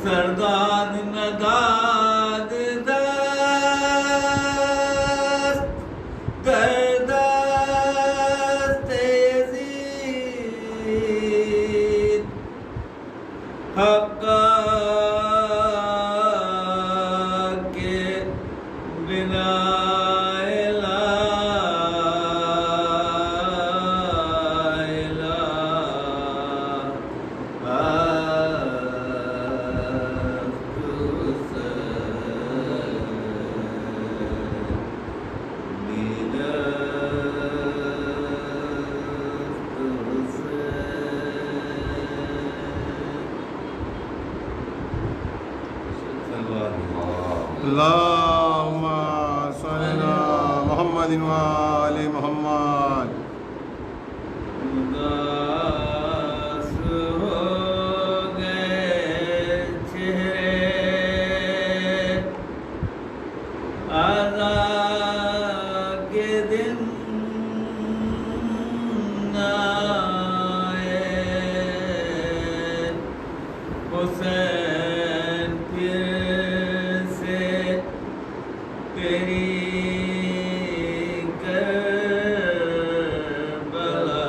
سرداد نداد دست در دست یزید حقا کے بنا اللہم صلی علی محمد و آل محمد. اداس ہو گئے چہرے عزا کے دن آئے حسین پھر سے تیری کربلا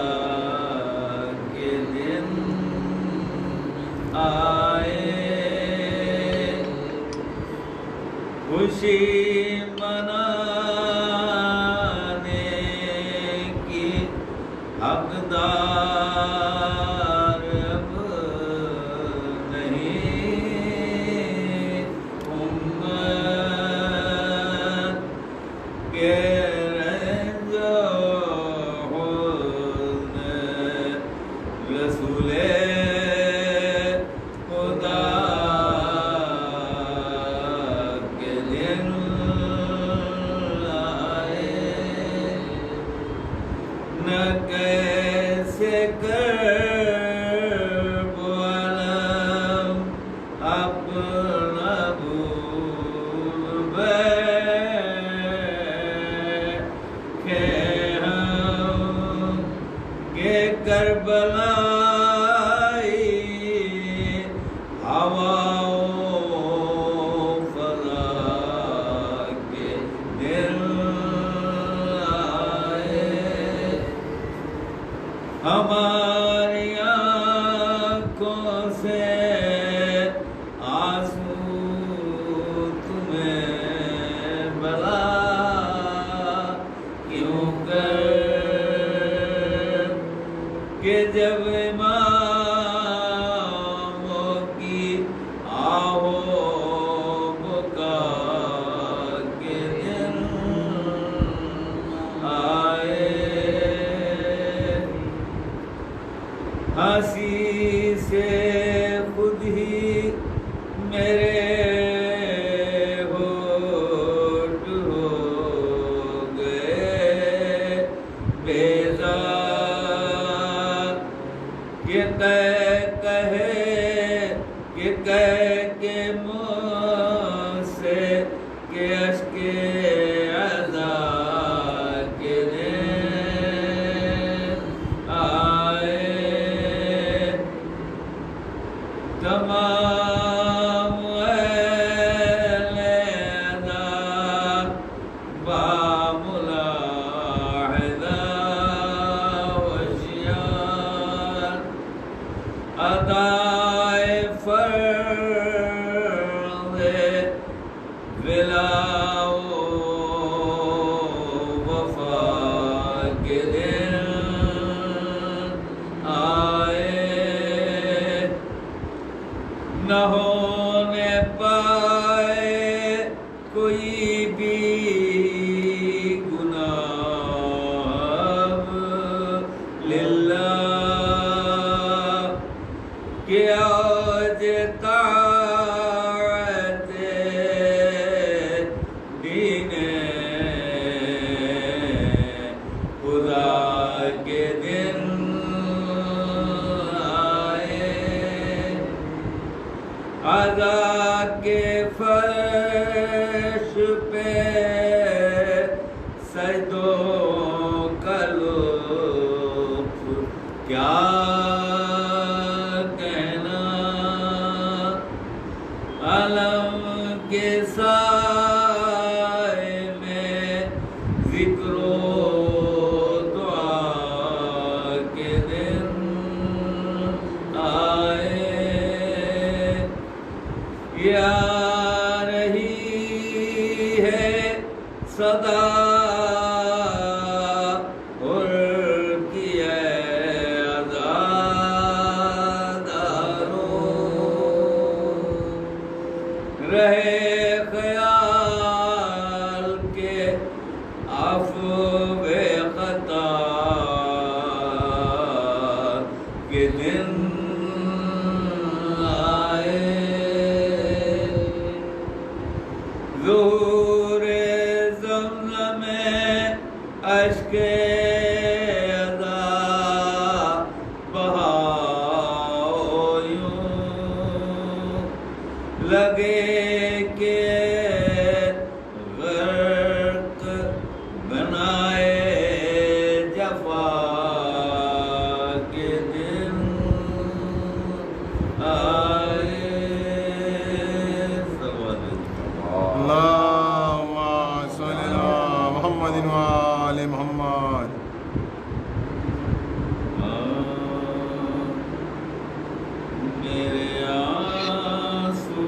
کے دن آئے خوشی منانے کی حقدار اب نہیں امت کے رنج و حزن رسول خدا کے دن آئے نہ کیسے کرب و علم اپنا بھول بیٹھے ہم کہ کربلائی ہواؤں فضا کے دن آئے ہماری آنکھوں سے آنسو تمہیں بلا کیوں کر کہ جب اماموں کی آہو بکا کے دن آئے ہنسی سے خود ہی میرے ہوٹ ہو گئے بیزار کہ کہہ کے منہ سے کہ اشک عزا کے دن آئے تمام اہل عزا باملاحظہ ہوشیار ادائے فرض ولا و وفا کے دن آئے نہ ہونے پائے کوئی بھی گناہ للہ کہ آج طاعت دین خدا دعا کے دن آئے یا رہی ہے صدا رہے خیال کے عفو خطا کے دن آئے ظہور زمزم میں اشک ادا بہاؤ یوں لگے کہ غرق بنائے جفا کے دن آئے اللہم صلی علی محمد و آل محمد. میرے آنسو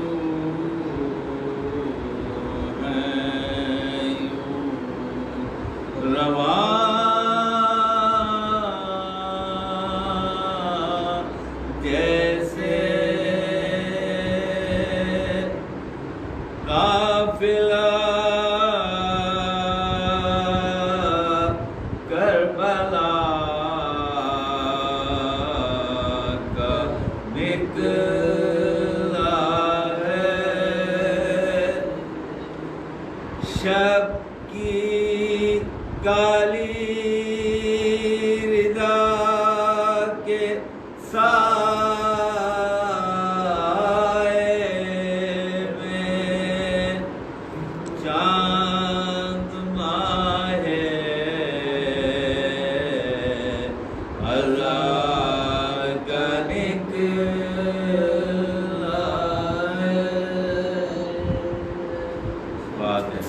ہیں یوں رواں جیسے قافلہ کربلا کا نکلا ہے شب کی کالی ردا کے سائے میں چاند ماہ اللہ کا نکلا ہے. بات ہے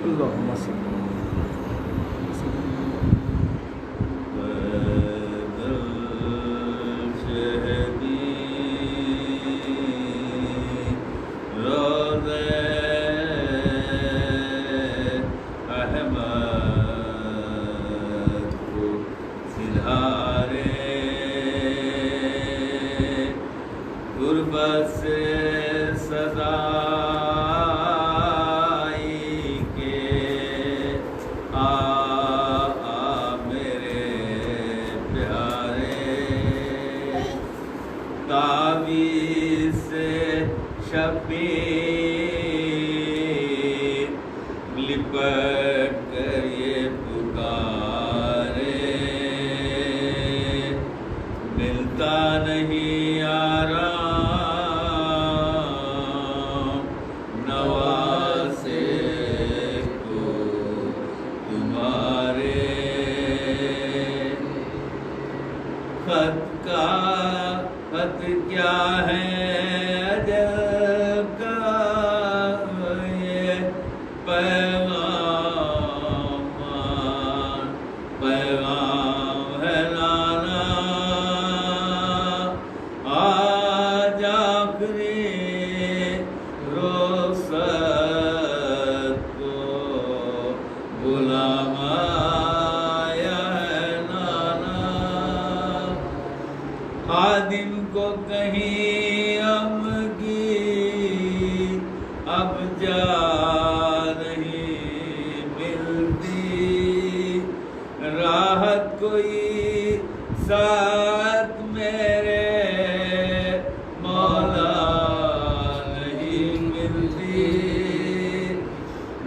اللہم صلی غربت سے سزائی کے آ میرے پیارے تعویذ سے شبیر لپٹ کر یہ پکارے ملتا نہیں آرام نوازے کو تمہارے خط کیا ہے عجب کا یہ پیغام ہے لانا آج آخری رخصت کو غلام آیا ہے لانا خادم کو کہیں ہم کی اب جا نہیں ملتی راحت کوئی ساتھ میرے مولا نہیں ملتی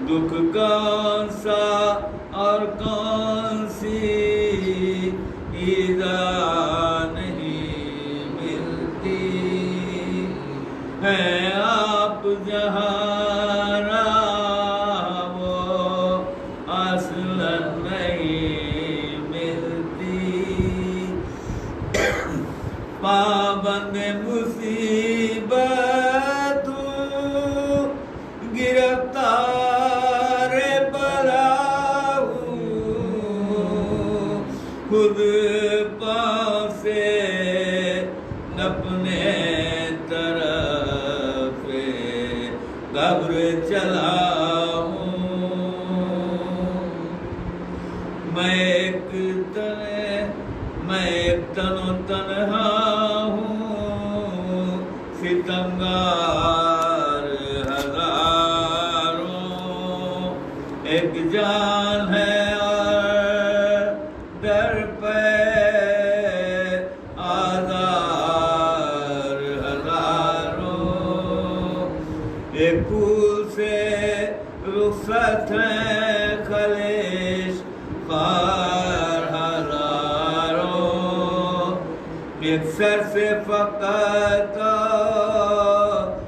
دکھ کون سا اور کون سی ایذا نہیں ملتی ہے آپ جہاں ایک جان ہے اور در پہ آزار ہزاروں، ایک پھول سے رخصت ہیں خلیش خار ہزاروں، ایک سر سے فقط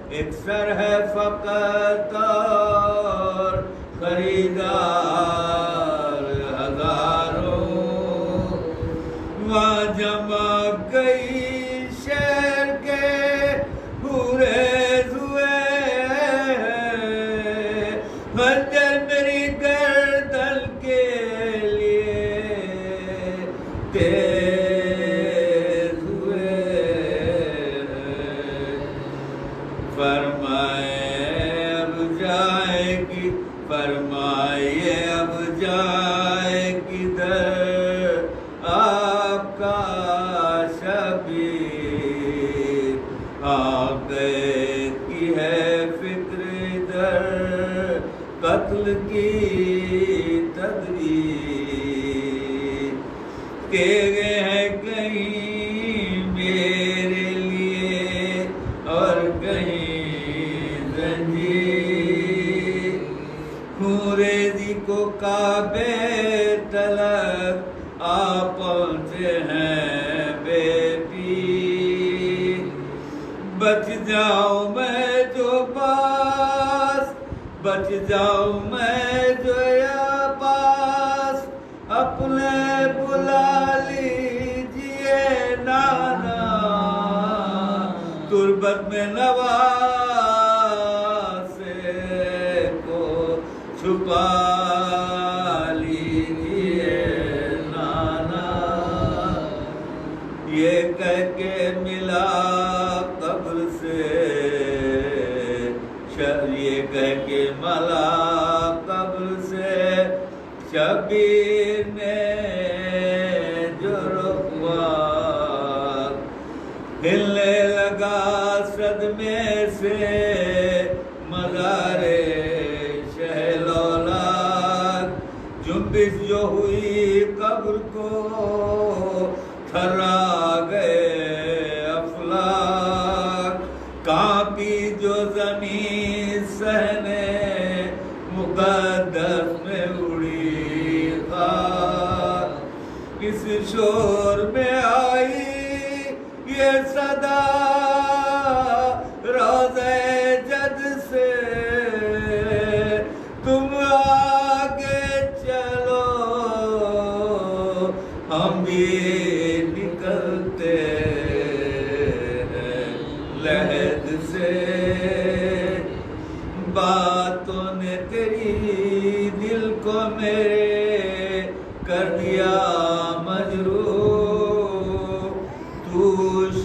ایک سر ہے فقط اور خریدار ہزاروں، وہاں جمع گئی شہر کے پورے ہوئے خنجر میری گردن کے لیے تیز ہوئے، فرمائے اب جائے گی، فرمائیے اب جائے کدھر آپ کا شبیر، آ گئے کی ہے فکر ادھر قتل کی تدبیر، کہ گئے ہیں کہیں میرے لیے اور کہیں زنجیر، خوریزی کو کعبے تلک آ پہنچے ہیں بے پیر، بچ جاؤں میں جو پاس، بچ جاؤں میں جو یا پاس، اپنے بلا لیجیے نانا، تربت میں نواسے کو چھپا لیجیے نانا، یہ کہہ کے ملا قبر سے، یہ کہہ کے ملا قبر سے، شبیر نے جو رخوا ہلنے لگا صدمے سے، مزار شہلولاد، جنبش جو ہوئی قبر کو تھرا گئے افلاک، کانپی جو زمین صحنے مقدس میں اڑی خاک، اس شور میں آئی یہ صدا روضہ جد سے، تم آگے چلو ہم بھی نکلتے ہیں لحد سے، باتوں نے تیری دل کو میرے کر دیا مجروح، تو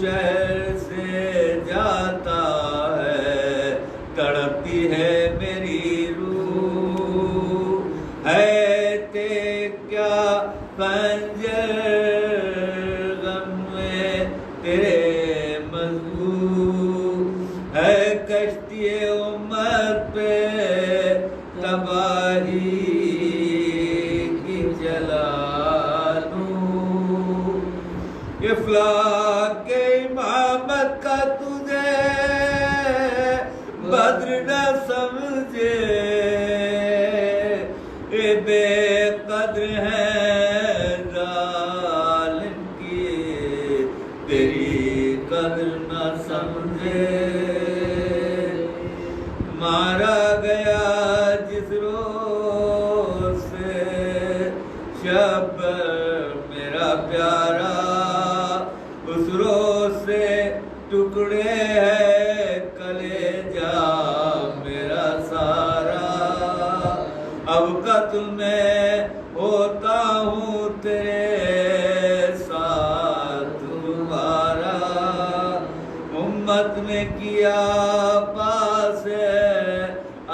شہر سے جاتا ہے تڑپتی ہے میری روح، ہے تے کیا خنجر غم میں تیرے مضبوط، ہے کشتی امت پہ تباہی کی جلالوں، افلاک کے امامت کا تجھے بدر نہ سمجھے، اے بے قدر ہے ظالم کی تیری قدر نہ سمجھے، مارا گیا جس روز سے شبر میرا پیارا، اس روز سے ٹکڑے ہے کلیجہ میرا سارا، اب قتل میں ہوتا ہوں تیرے ساتھ دوبارہ، امت نے کیا پاس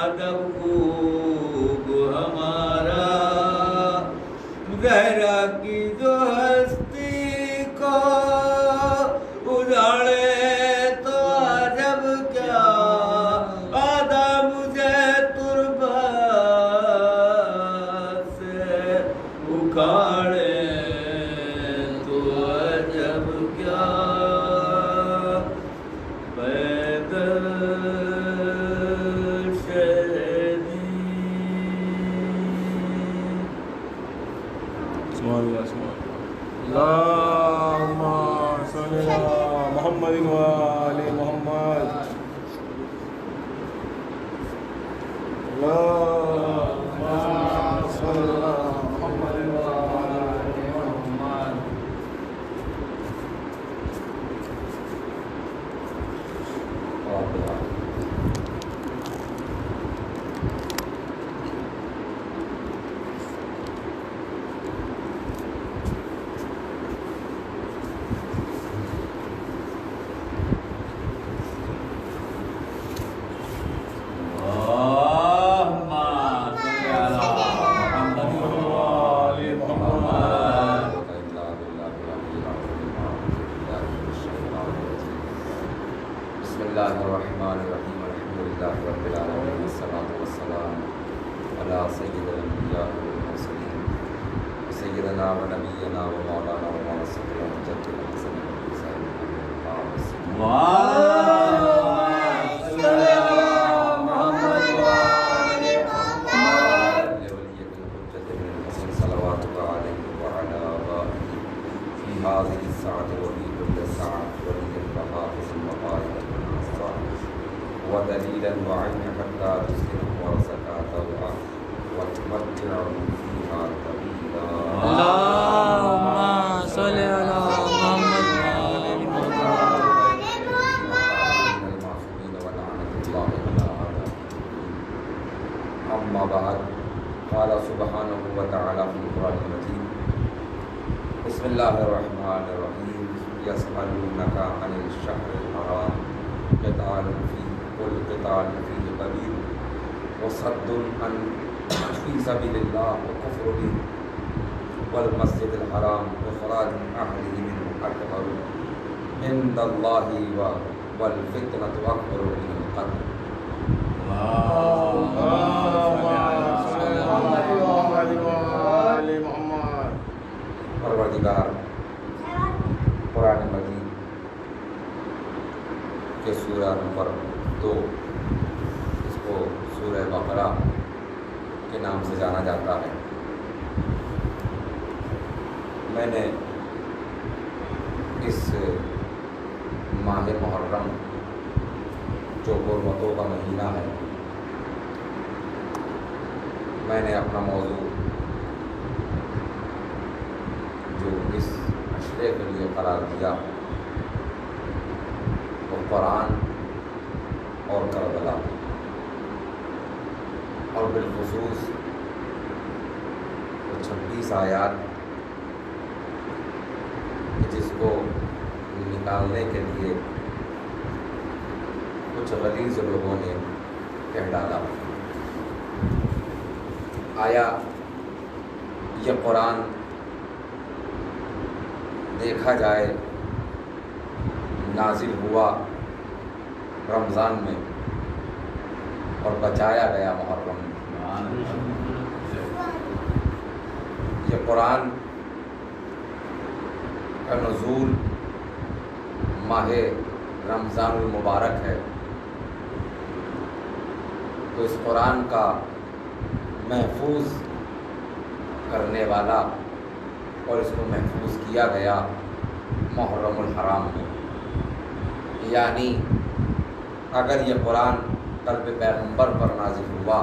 ادب خوب ہمارا، زہرا کی جو ہستی کو اجاڑے تو عجب کیا، آدھا مجھے تربت اللهم صل على محمد وآل محمد. اللهم صل على محمد وآل محمد. ودليلا وعين حتى تسكنه وزكاة وتمتعه فيها طويلا. اللهم صل على محمد وآل محمد. المعصومين ولعنة الله على أعدائهم. أما بعد، قال سبحانه وتعالى في القرآن المجيد: بسم الله الرحمن الرحيم. يسألونك عن الشهر الحرام قتال فيه قل قتال فيه كبير وصد عن في سبيل الله وكفر به والمسجد الحرام إخراج أهله منه أكبر عند الله والفتنة أكبر من القتل. اللهم صل على محمد وآل محمد. پروردگار قرآن مجید کے سورہ نمبر 2، اس کو سورہ بقرہ کے نام سے جانا جاتا ہے، میں نے اس ماہ محرم جو حرمتوں کا مہینہ ہے، میں نے اپنا موضوع جو اس اشرے کے لیے قرار دیا وہ قرآن اور کربلا، اور بالخصوص وہ 26 آیات جس کو نکالنے کے لیے کچھ غلیظ لوگوں نے کہہ ڈالا. آیا یہ قرآن دیکھا جائے نازل ہوا رمضان میں اور بچایا گیا محرم میں؟ یہ قرآن کا نزول ماہ رمضان المبارک ہے، تو اس قرآن کا محفوظ کرنے والا اور اس کو محفوظ کیا گیا محرم الحرام میں. یعنی اگر یہ قرآن قلب پیغمبر پر نازل ہوا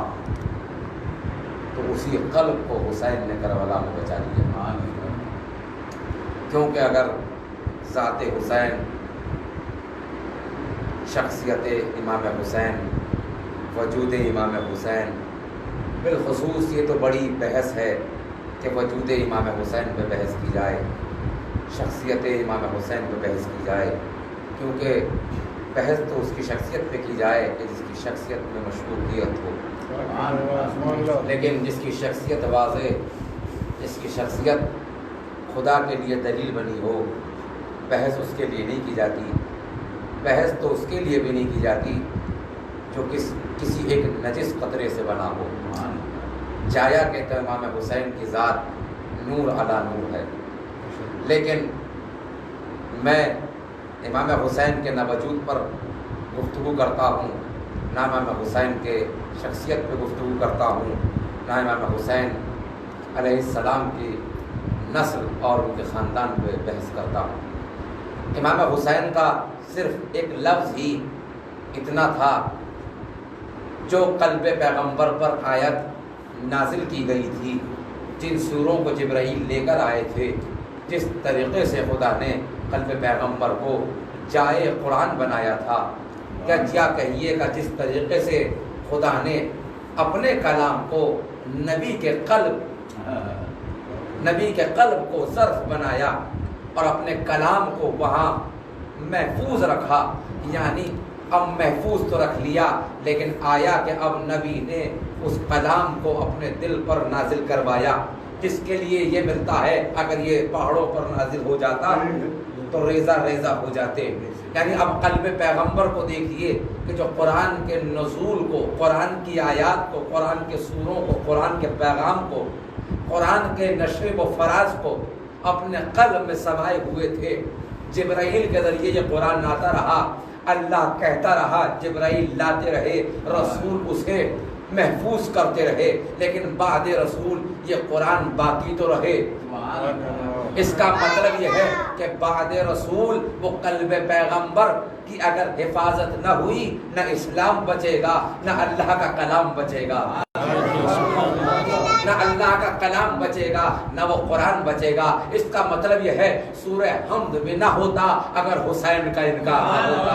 تو اسی قلب کو حسین نے کربلا میں بچا لیا، کیونکہ اگر ذات حسین، شخصیت امام حسین، وجود امام حسین، بالخصوص یہ تو بڑی بحث ہے کہ وجود امام حسین پہ بحث کی جائے، شخصیت امام حسین پہ بحث کی جائے، کیونکہ بحث تو اس کی شخصیت پہ کی جائے کہ جس کی شخصیت میں مشہوریت ہو، لیکن جس کی شخصیت واضح، جس کی شخصیت خدا کے لیے دلیل بنی ہو، بحث اس کے لیے نہیں کی جاتی. بحث تو اس کے لیے بھی نہیں کی جاتی جو کسی ایک نجس قطرے سے بنا ہو. جایا کہتا ہے امام حسین کی ذات نور علی نور ہے، لیکن میں امام حسین کے نہ وجود پر گفتگو کرتا ہوں، نہ امام حسین کے شخصیت پہ گفتگو کرتا ہوں، نہ امام حسین علیہ السلام کی نسل اور ان کے خاندان پہ بحث کرتا ہوں۔ امام حسین کا صرف ایک لفظ ہی اتنا تھا جو قلب پیغمبر پر آیت نازل کی گئی تھی، جن سوروں کو جبرائیل لے کر آئے تھے، جس طریقے سے خدا نے قلب پیغمبر کو جائے قرآن بنایا تھا، کیا کہیے گا جس طریقے سے خدا نے اپنے کلام کو نبی کے قلب کو ظرف بنایا اور اپنے کلام کو وہاں محفوظ رکھا، یعنی اب محفوظ تو رکھ لیا لیکن آیا کہ اب نبی نے اس کلام کو اپنے دل پر نازل کروایا، جس کے لیے یہ ملتا ہے اگر یہ پہاڑوں پر نازل ہو جاتا تو ریزہ ریزہ ہو جاتے۔ یعنی اب قلب پیغمبر کو دیکھیے کہ جو قرآن کے نزول کو، قرآن کی آیات کو، قرآن کے سوروں کو، قرآن کے پیغام کو، قرآن کے نشر و فراز کو اپنے قلب میں سمائے ہوئے تھے۔ جبرائیل کے ذریعے یہ قرآن آتا رہا، اللہ کہتا رہا، جبرائیل لاتے رہے، رسول اسے محفوظ کرتے رہے، لیکن بعد رسول یہ قرآن باقی تو رہے۔ اس کا مطلب یہ ہے کہ بعد رسول وہ قلب پیغمبر کی اگر حفاظت نہ ہوئی، نہ اسلام بچے گا، نہ اللہ کا کلام بچے گا، نہ اللہ کا کلام بچے گا، نہ وہ قرآن بچے گا۔ اس کا مطلب یہ ہے سورہ حمد بھی نہ ہوتا اگر حسین کا انکار نہ ہوتا،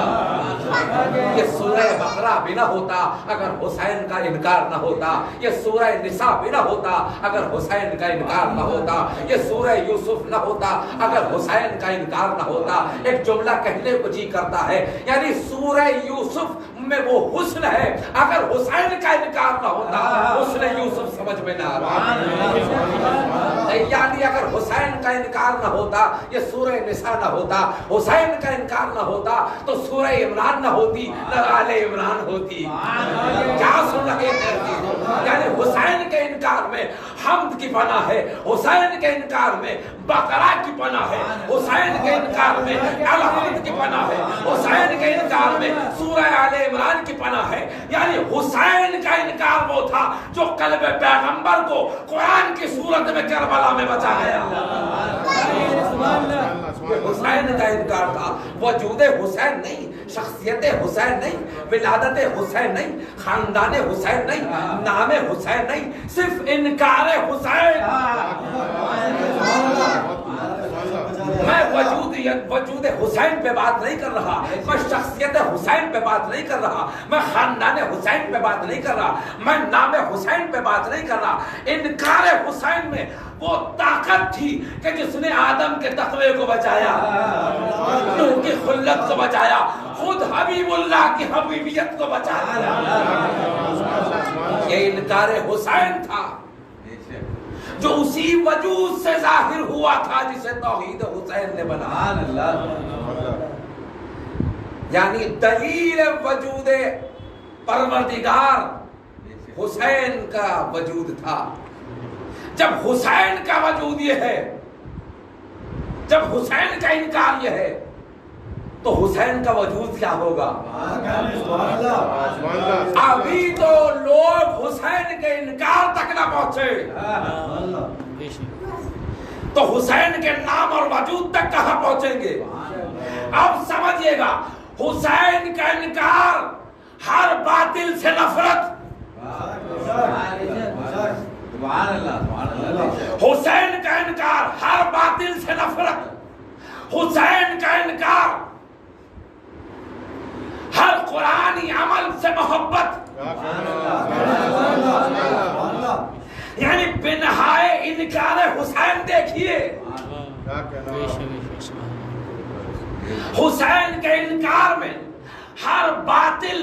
یہ سورہ بقرہ بھی نہ ہوتا اگر حسین کا انکار نہ ہوتا، یہ سورہ نساء بھی نہ ہوتا اگر حسین کا انکار نہ ہوتا، یہ سورہ یوسف نہ ہوتا اگر حسین کا انکار نہ ہوتا۔ ایک جملہ کہنے کو جی کرتا ہے، یعنی سورہ یوسف میں وہ حسن ہے، اگر حسین کا انکار نہ ہوتا حسن یوسف سمجھ میں نہ آ رہا، یعنی اگر حسین کا انکار نہ ہوتا یہ سورہ نساء نہ ہوتا، حسین کا انکار نہ ہوتا تو سورہ عمران نہ ہوتی، نہ آل عمران ہوتی۔ کیا سن رہے ہیں؟ یعنی حسین کے انکار میں حمد کی پناہ ہے، حسین کے انکار میں بقرہ کی پناہ ہے، حسین کے انکار میں الحمد کی پناہ ہے، حسین کے انکار میں سورہ آل عمران کی پناہ ہے۔ یعنی حسین کا انکار وہ تھا جو قلب پیغمبر کو قرآن کی صورت میں کربلا میں بچا گیا۔ حسین کا انکار تھا، وجود حسین نہیں، شخصیت حسین نہیں، ولادت حسین نہیں، خاندان حسین نہیں، نام حسین نہیں، صرف انکار حسین۔ میں وجود حسین پہ بات نہیں کر رہا، میں شخصیت حسین پہ بات نہیں کر رہا، میں خاندان حسین پہ بات نہیں کر رہا، میں نام حسین پہ بات نہیں کر رہا۔ انکار حسین میں وہ طاقت تھی کہ جس نے آدم کے تقوی کو بچایا، نوح کی خلت کو بچایا، خود حبیب اللہ کی حبیبیت کو بچایا۔ یہ انکار حسین تھا جو اسی وجود سے ظاہر ہوا تھا جسے توحید حسین نے بنایا۔ یعنی دلیل وجود پروردگار حسین کا وجود تھا۔ جب حسین کا وجود یہ ہے، جب حسین کا انکار یہ ہے تو حسین کا وجود کیا ہوگا؟ ابھی تو لوگ حسین کے انکار تک نہ پہنچے تو حسین کے نام اور وجود تک کہاں پہنچیں گے؟ اب سمجھیے گا، حسین کا انکار ہر باطل سے نفرت، حسین کا انکار ہر باطل سے نفرت، حسین کا انکار ہر قرآنی عمل سے محبت، یعنی بنہائے انکار حسین دیکھیے، حسین کے انکار میں ہر باطل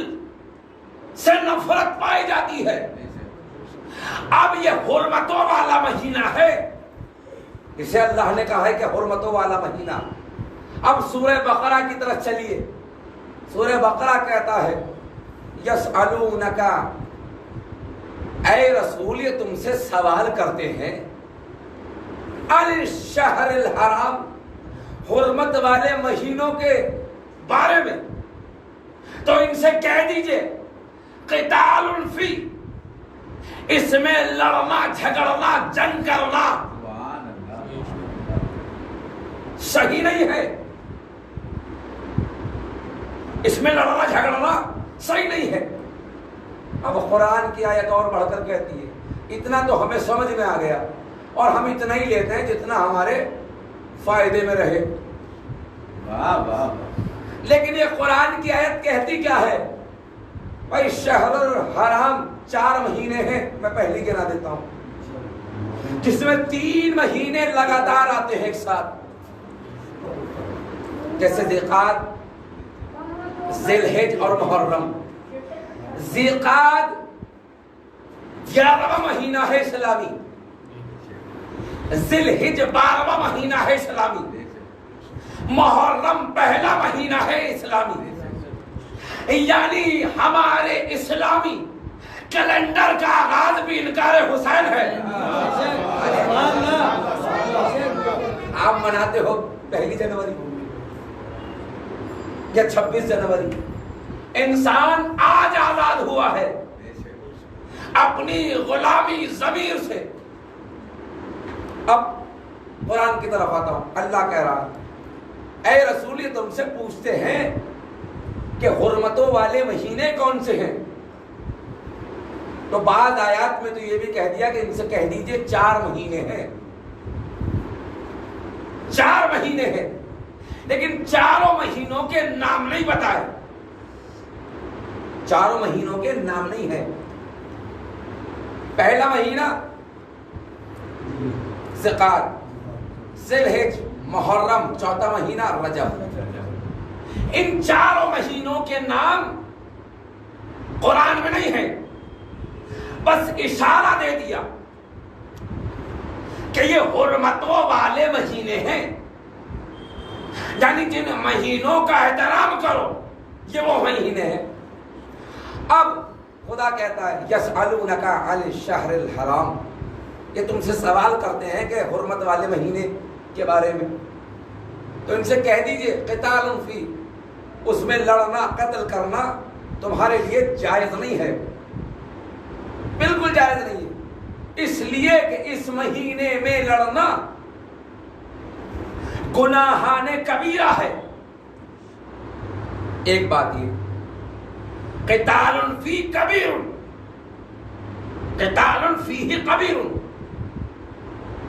سے نفرت پائی جاتی ہے۔ اب یہ حرمتوں والا مہینہ ہے، اسے اللہ نے کہا ہے کہ حرمتوں والا مہینہ۔ اب سورہ بقرہ کی طرف چلیے، سورہ بقرہ کہتا ہے یسألونک، اے رسول یہ تم سے سوال کرتے ہیں، الشہر الحرام، حرمت والے مہینوں کے بارے میں، تو ان سے کہہ دیجئے قتال فی، اس میں لڑنا جھگڑنا جنگ کرنا صحیح نہیں ہے، اس میں لڑنا جھگڑنا صحیح نہیں ہے۔ اب قرآن کی آیت اور بڑھ کر کہتی ہے اتنا تو ہمیں سمجھ میں آ گیا اور ہم اتنا ہی لیتے ہیں جتنا ہمارے فائدے میں رہے۔ واہ واہ، لیکن یہ قرآن کی آیت کہتی کیا ہے؟ بھائی شہر الحرام 4 مہینے ہیں، میں پہلی گنا دیتا ہوں، جس میں 3 مہینے لگاتار آتے ہیں ایک ساتھ، جیسے ذیقعد، ذی الحج اور محرم۔ ذیقعد 11واں مہینہ ہے اسلامی، ذی الحج 12واں مہینہ ہے اسلامی، محرم پہلا مہینہ ہے اسلامی۔ یعنی ہمارے اسلامی کیلنڈر کا آغاز بھی انکار حسین ہے۔ آپ مناتے ہو 1 جنوری یا 26 جنوری، انسان آج آزاد ہوا ہے اپنی غلامی ضمیر سے۔ اب قرآن کی طرف آتا ہوں، اللہ کہہ رہا ہے اے رسول یہ تم سے پوچھتے ہیں کہ حرمتوں والے مہینے کون سے ہیں، تو بعض آیات میں تو یہ بھی کہہ دیا کہ ان سے کہہ دیجئے 4 مہینے ہیں، 4 مہینے ہیں، لیکن 4 مہینوں کے نام نہیں بتائے، 4 مہینوں کے نام نہیں ہے۔ پہلا مہینہ ذیقعد، ذی الحج، محرم، 4تھا مہینہ رجب۔ ان 4 مہینوں کے نام قرآن میں نہیں ہے، بس اشارہ دے دیا کہ یہ حرمتوں والے مہینے ہیں، یعنی جن مہینوں کا احترام کرو یہ وہ مہینے ہیں۔ اب خدا کہتا ہے یسألونک عن الشہر الحرام، یہ تم سے سوال کرتے ہیں کہ حرمت والے مہینے کے بارے میں، تو ان سے کہہ دیجئے قتال فی، اس میں لڑنا قتل کرنا تمہارے لیے جائز نہیں ہے، بالکل جائز نہیں ہے، اس لیے کہ اس مہینے میں لڑنا گناہان کبیرہ ہے۔ ایک بات یہ قتال فی کبیر، قتال فیہ کبیر،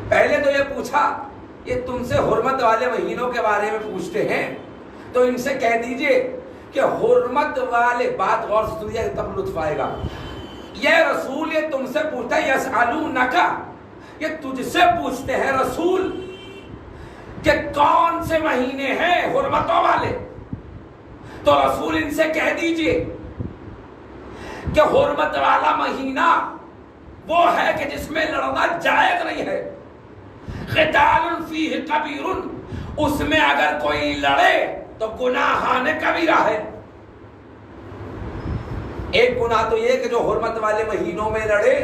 پہلے تو یہ پوچھا یہ تم سے حرمت والے مہینوں کے بارے میں پوچھتے ہیں تو ان سے کہہ دیجئے کہ حرمت والے، بات غور سے سنیے تب لطف آئے گا، یہ رسول یہ تم سے پوچھتا ہے یسألونک، یہ تجھ سے پوچھتے ہیں رسول کہ کون سے مہینے ہیں حرمتوں والے، تو رسول ان سے کہہ دیجئے کہ حرمت والا مہینہ وہ ہے کہ جس میں لڑنا جائز نہیں ہے، قتال فیہ کبیر، اس میں اگر کوئی لڑے تو گناہان کبیرہ ہے۔ ایک گناہ تو یہ کہ جو حرمت والے مہینوں میں لڑے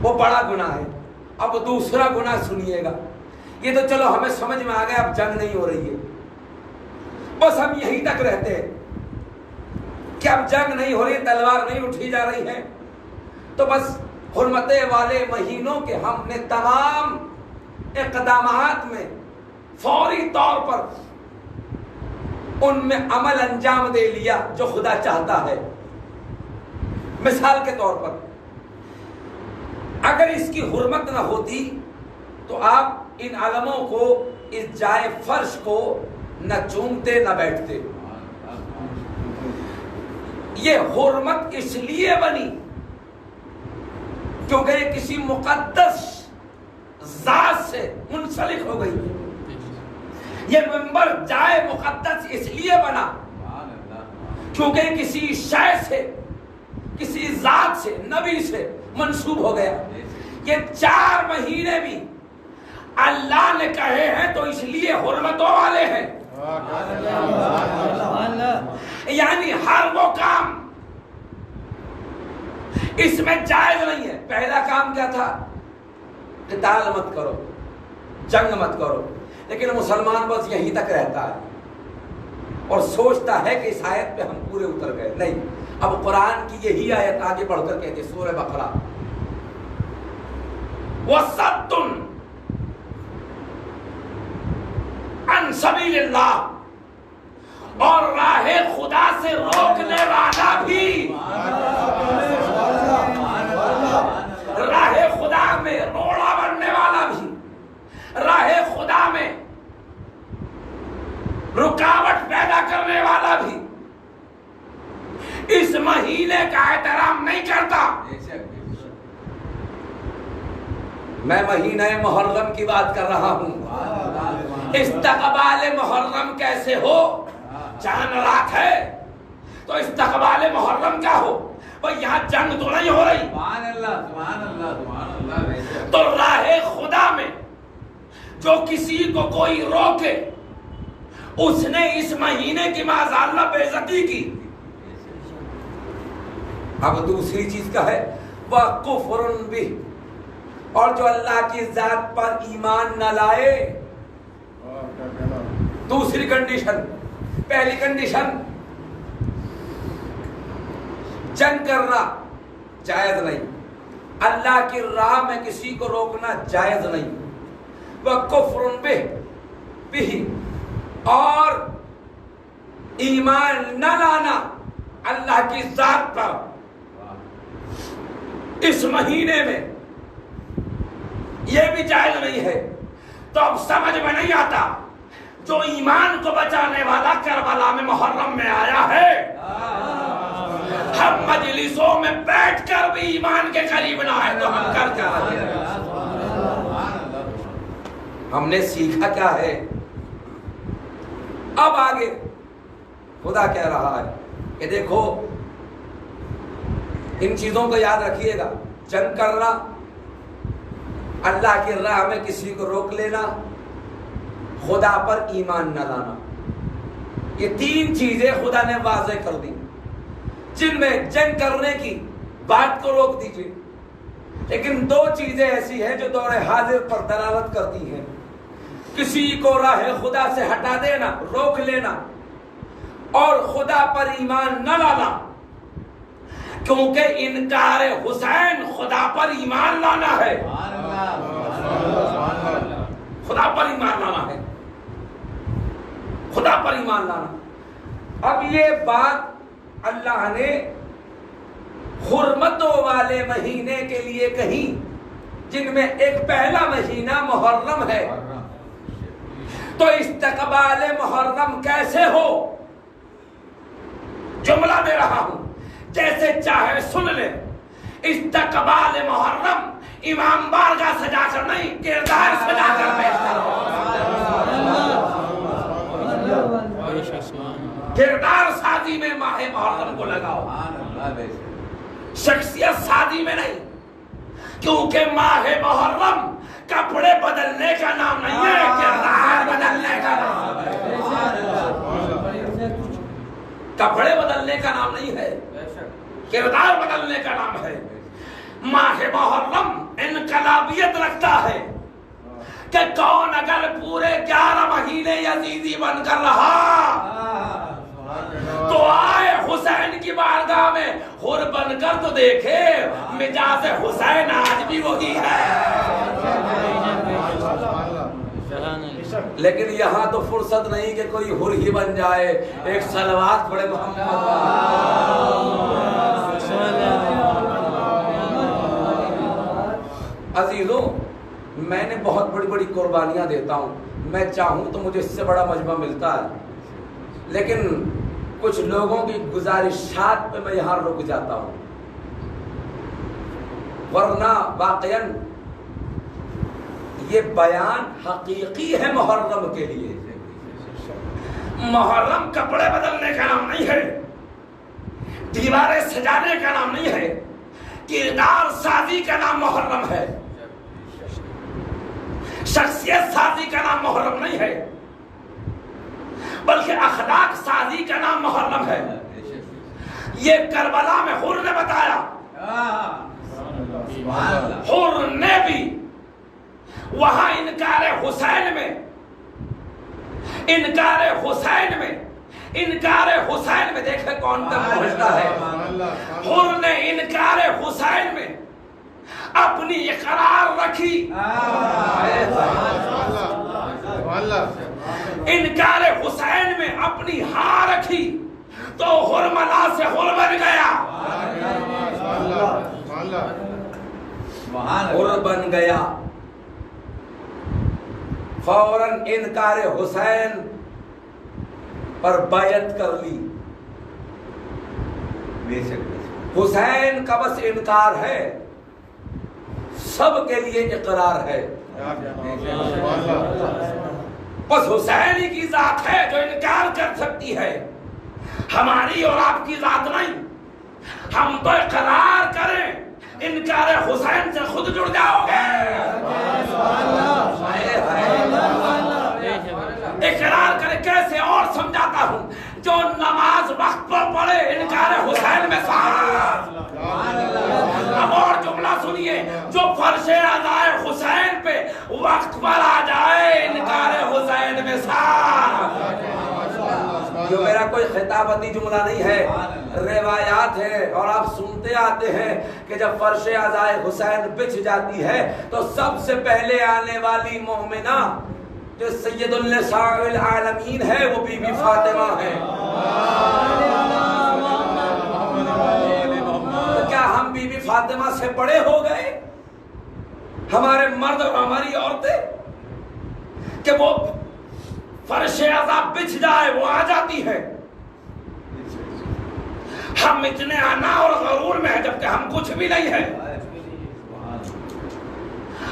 وہ بڑا گناہ ہے۔ اب دوسرا گناہ سنیے گا، یہ تو چلو ہمیں سمجھ میں آ گیا اب جنگ نہیں ہو رہی ہے، بس ہم یہیں تک رہتے ہیں کہ اب جنگ نہیں ہو رہی، تلوار نہیں اٹھی جا رہی ہے، تو بس حرمتیں والے مہینوں کے ہم نے تمام اقدامات میں فوری طور پر ان میں عمل انجام دے لیا جو خدا چاہتا ہے۔ مثال کے طور پر اگر اس کی حرمت نہ ہوتی تو آپ ان علموں کو، اس جائے فرش کو نہ چومتے نہ بیٹھتے۔ یہ حرمت اس لیے بنی کیونکہ یہ کسی مقدس ذات سے منسلک ہو گئی، یہ منبر جائے مقدس اس لیے بنا کیونکہ کسی شے سے، کسی ذات سے، نبی سے منسوب ہو گیا۔ یہ 4 مہینے بھی اللہ نے کہے ہیں تو اس لیے حرمتوں والے ہیں، یعنی ہر وہ کام اس میں جائز نہیں ہے۔ پہلا کام کیا تھا؟ قتال مت کرو، جنگ مت کرو، لیکن مسلمان بس یہیں تک رہتا ہے اور سوچتا ہے کہ اس آیت پہ ہم پورے اتر گئے۔ نہیں، اب قرآن کی یہی آیت آگے بڑھ کر کہتے سورہ بقرہ وَصَدٌّ، اس مہینے کا احترام نہیں کرتا. میں مہینہ محرم کی بات کر رہا ہوں. استقبال محرم کیسے ہو؟ چاند رات ہے تو استقبال محرم کیا ہو؟ بھئی یہاں جنگ تو نہیں ہو رہی. سبحان اللہ سبحان اللہ سبحان اللہ. تو راہ خدا میں جو کسی کو کوئی روکے اس نے اس مہینے کی معاذاللہ بے عزتی کی. اب دوسری چیز کا ہے وَكُفْرٌ بِهِ، اور جو اللہ کی ذات پر ایمان نہ لائے. دوسری کنڈیشن. پہلی کنڈیشن جنگ کرنا جائز نہیں، اللہ کی راہ میں کسی کو روکنا جائز نہیں. وَكُفْرٌ بِهِ، اور ایمان نہ لانا اللہ کی ذات پر اس مہینے میں یہ بھی جائز نہیں ہے. تو اب سمجھ میں نہیں آتا جو ایمان کو بچانے والا کربلا میں محرم میں آیا ہے، ہم مجلسوں میں بیٹھ کر بھی ایمان کے قریب نہ آئے تو ہم کر کیا رہے ہیں؟ ہم نے سیکھا کیا ہے؟ اب آگے خدا کہہ رہا ہے کہ دیکھو ان چیزوں کو یاد رکھیے گا. جنگ کرنا، اللہ کی راہ میں کسی کو روک لینا، خدا پر ایمان نہ لانا، یہ تین چیزیں خدا نے واضح کر دی جن میں جنگ کرنے کی بات کو روک دیجیے. لیکن دو چیزیں ایسی ہیں جو دور حاضر پر دلالت کرتی ہیں. کسی کو راہ خدا سے ہٹا دینا، روک لینا، اور خدا پر ایمان نہ لانا، کیونکہ انکار حسین خدا پر ایمان لانا ہے. خدا پر ایمان لانا ہے، خدا پر ایمان لانا. اب یہ بات اللہ نے حرمتوں والے مہینے کے لیے کہی جن میں ایک پہلا مہینہ محرم ہے. تو استقبال محرم کیسے ہو؟ جملہ دے رہا ہوں، جیسے چاہے سن لے. استقبال محرم امام بارگاہ سجا کر نہیں، کردار سجا کر پیش کرو. کردار سازی میں ماہ محرم کو لگاؤ، شخصیت سازی میں نہیں. کیونکہ ماہ محرم کپڑے بدلنے کا نام نہیں ہے، کردار بدلنے کا نام ہے. کپڑے بدلنے کا نام نہیں ہے، کردار بدلنے کا نام ہے. ماہ محرم انقلابیت رکھتا ہے کہ کون اگر پورے 11 مہینے یزیدی بن کر رہا تو آئے حسین کی بارگاہ میں حر بن کر تو دیکھے مجاز حسین آج بھی وہی ہے. لیکن یہاں تو فرصت نہیں کہ کوئی حر ہی بن جائے. ایک صلوات پڑھے محمد. عزیزوں، میں نے بہت بڑی بڑی قربانیاں دیتا ہوں. میں چاہوں تو مجھے اس سے بڑا مجمع ملتا ہے، لیکن کچھ لوگوں کی گزارشات پہ میں یہاں رک جاتا ہوں، ورنہ واقعاً یہ بیان حقیقی ہے محرم کے لیے. محرم کپڑے بدلنے کا نام نہیں ہے، دیواریں سجانے کا نام نہیں ہے، کردار سازی کا نام محرم ہے. شخصیت سازی کا نام محرم نہیں ہے، بلکہ اخلاق سازی کا نام محرم ہے. یہ کربلا میں حر نے بتایا. حر نے بھی وہاں انکار حسین میں دیکھے کون تک پہنچتا ہے. حر نے انکار حسین میں اپنی اقرار رکھی. انکار حسین میں اپنی ہاں رکھی تو حرملا سے حر بن گیا. حر بن گیا. فوراً انکار حسین پر بیعت کر لی. حسین کا بس انکار ہے، سب کے لیے اقرار ہے۔ بس حسین ہی کی ذات ہے جو انکار کر سکتی ہے، ہماری اور آپ کی ذات نہیں۔ ہم تو اقرار کریں، انکار حسین سے خود جڑ جاؤ گے۔ اقرار کرے کیسے اور سمجھاتا ہوں، جو نماز وقت پر پڑھے انکار حسین میں ساتھ۔ اب اور جملہ سنیے، جو فرش عزائے حسین پہ وقت پر آ جائے انکار حسین میں ساتھ۔ جو میرا کوئی خطابتی جملہ نہیں ہے، روایات ہے، اور آپ سنتے آتے ہیں کہ جب فرش عزائے حسین بچھ جاتی ہے تو سب سے پہلے آنے والی مومنہ جو سید النساء العالمین ہے وہ بی بی فاطمہ ہے۔ تو کیا ہم بی بی فاطمہ سے بڑے ہو گئے، ہمارے مرد اور ہماری عورتیں، کہ وہ فرش عذاب بچھ جائے وہ آ جاتی ہے؟ ہم اتنے انا اور غرور میں ہیں جبکہ ہم کچھ بھی نہیں ہیں،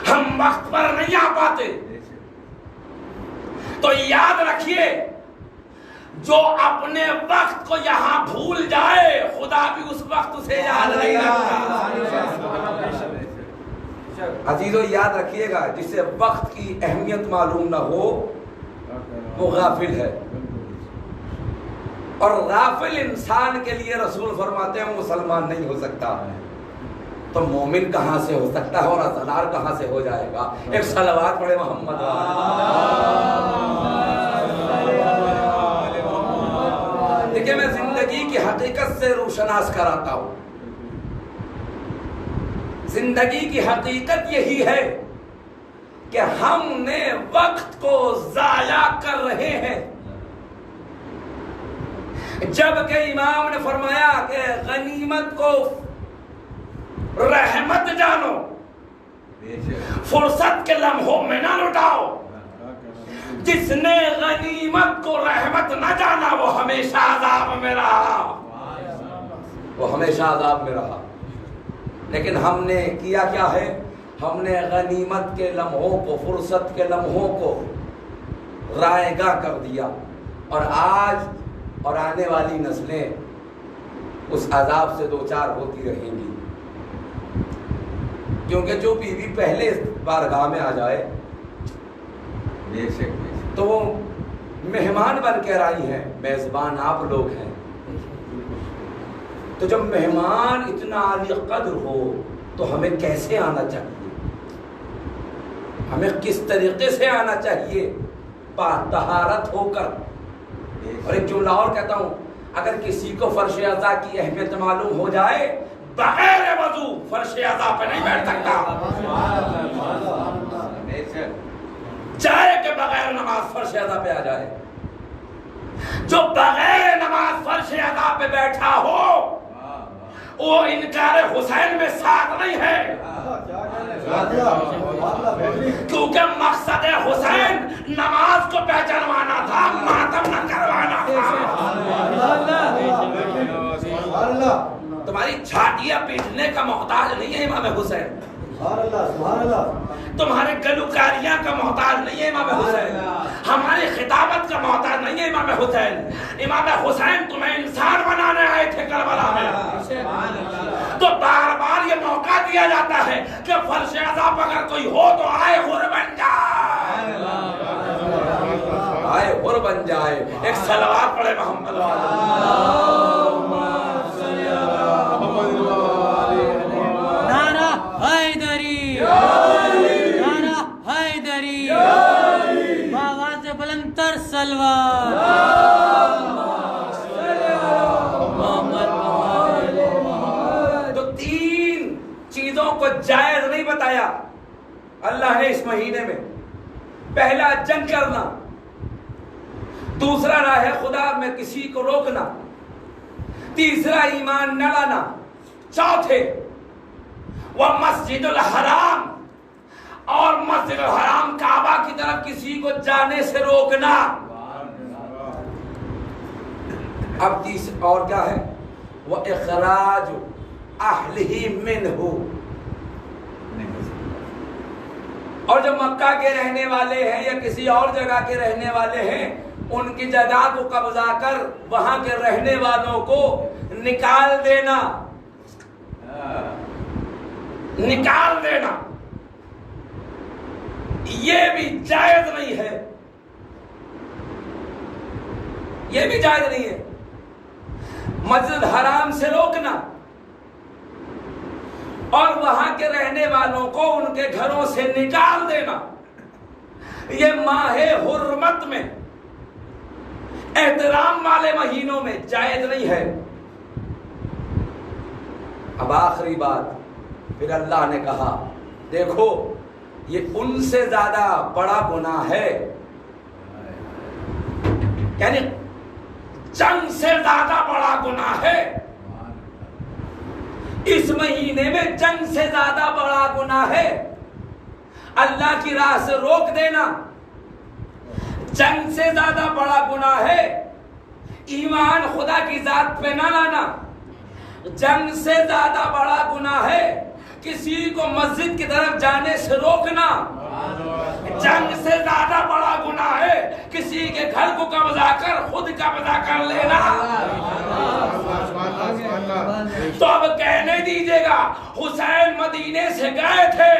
ہم وقت پر نہیں آ پاتے۔ تو یاد رکھیے، جو اپنے وقت کو یہاں بھول جائے خدا بھی اس وقت اسے یاد نہیں رکھتا۔ عزیزو یاد رکھیے گا، جسے وقت کی اہمیت معلوم نہ ہو وہ غافل ہے، اور غافل انسان کے لیے رسول فرماتے ہیں مسلمان نہیں ہو سکتا۔ تو مومن کہاں سے ہو سکتا ہے اور ازلار کہاں سے ہو جائے گا؟ ایک صلوات پڑھے محمد۔ دیکھیں میں زندگی کی حقیقت سے روشناس کراتا ہوں۔ زندگی کی حقیقت یہی ہے کہ ہم نے وقت کو ضائع کر رہے ہیں، جبکہ امام نے فرمایا کہ غنیمت کو رحمت جانو، فرصت کے لمحوں میں نہ لٹاؤ۔ جس نے غنیمت کو رحمت نہ جانا وہ ہمیشہ عذاب میں رہا، وہ ہمیشہ عذاب میں رہا۔ لیکن ہم نے کیا کیا ہے؟ ہم نے غنیمت کے لمحوں کو، فرصت کے لمحوں کو رائے گاہ کر دیا، اور آج اور آنے والی نسلیں اس عذاب سے دوچار ہوتی رہیں گی۔ کیونکہ جو بیوی پہلے بارگاہ میں آ جائے تو وہ مہمان بن کے آئی ہیں، میزبان آپ لوگ ہیں۔ تو جب مہمان اتنا عالی قدر ہو تو ہمیں کیسے آنا چاہیے، ہمیں کس طریقے سے آنا چاہیے؟ طہارت ہو کر۔ اور ایک جملہ اور کہتا ہوں، اگر کسی کو فرش عزا کی اہمیت معلوم ہو جائے بغیر وضو فرش عزا پہ نہیں بیٹھ سکتا، چاہے کہ بغیر نماز فرش عزا پہ آ جائے۔ جو بغیر نماز فرش عزا پہ بیٹھا ہو وہ انکار حسین میں ساتھ نہیں ہے، کیونکہ مقصد حسین نماز کو پہچانوانا تھا، ماتم نہ کروانا تھا۔ تمہاری چھاتیاں پیٹنے کا محتاج نہیں ہے امام حسین، تمہارے گلوکاریاں کا محتاج نہیں ہے امام حسین، ہماری خطابت کا محتاج نہیں ہے امام حسین۔ امام حسین تمہیں انسان بنانے آئے تھے کربلا میں، تو بار بار یہ موقع دیا جاتا ہے کہ فرش عذاب اگر کوئی ہو تو آئے حر بن جائے، آئے حر بن جائے۔ ایک صلوات پڑھے محمد حیدری، نعرہ حیدری، باواز بلند تر سلوات۔ تو تین چیزوں کو جائز نہیں بتایا اللہ نے اس مہینے میں۔ پہلا جنگ کرنا، دوسرا راہ خدا میں کسی کو روکنا، تیسرا ایمان نہ لانا، چوتھے وہ مسجد الحرام اور مسجد الحرام کعبہ کی طرف کسی کو جانے سے روکنا۔ اب اور کیا ہے؟ وَإِخْرَاجُ أَهْلِهِ مِنْهُ. اور جو مکہ کے رہنے والے ہیں یا کسی اور جگہ کے رہنے والے ہیں ان کی جگہ کو قبضہ کر وہاں کے رہنے والوں کو نکال دینا، نکال دینا یہ بھی جائز نہیں ہے، یہ بھی جائز نہیں ہے. مسجد حرام سے روکنا اور وہاں کے رہنے والوں کو ان کے گھروں سے نکال دینا یہ ماہ حرمت میں احترام والے مہینوں میں جائز نہیں ہے. اب آخری بات پھر اللہ نے کہا دیکھو یہ ان سے زیادہ بڑا گناہ ہے، یعنی جنگ سے زیادہ بڑا گناہ ہے. اس مہینے میں جنگ سے زیادہ بڑا گناہ ہے اللہ کی راہ سے روک دینا. جنگ سے زیادہ بڑا گناہ ہے ایمان خدا کی ذات پہ نہ لانا. جنگ سے زیادہ بڑا گناہ ہے کسی کو مسجد کی طرف جانے سے روکنا. جنگ سے زیادہ بڑا گناہ ہے کسی کے گھر کو قبضہ کر خود قبضہ کر لینا. تو اب کہنے دیجیے گا حسین مدینے سے گئے تھے،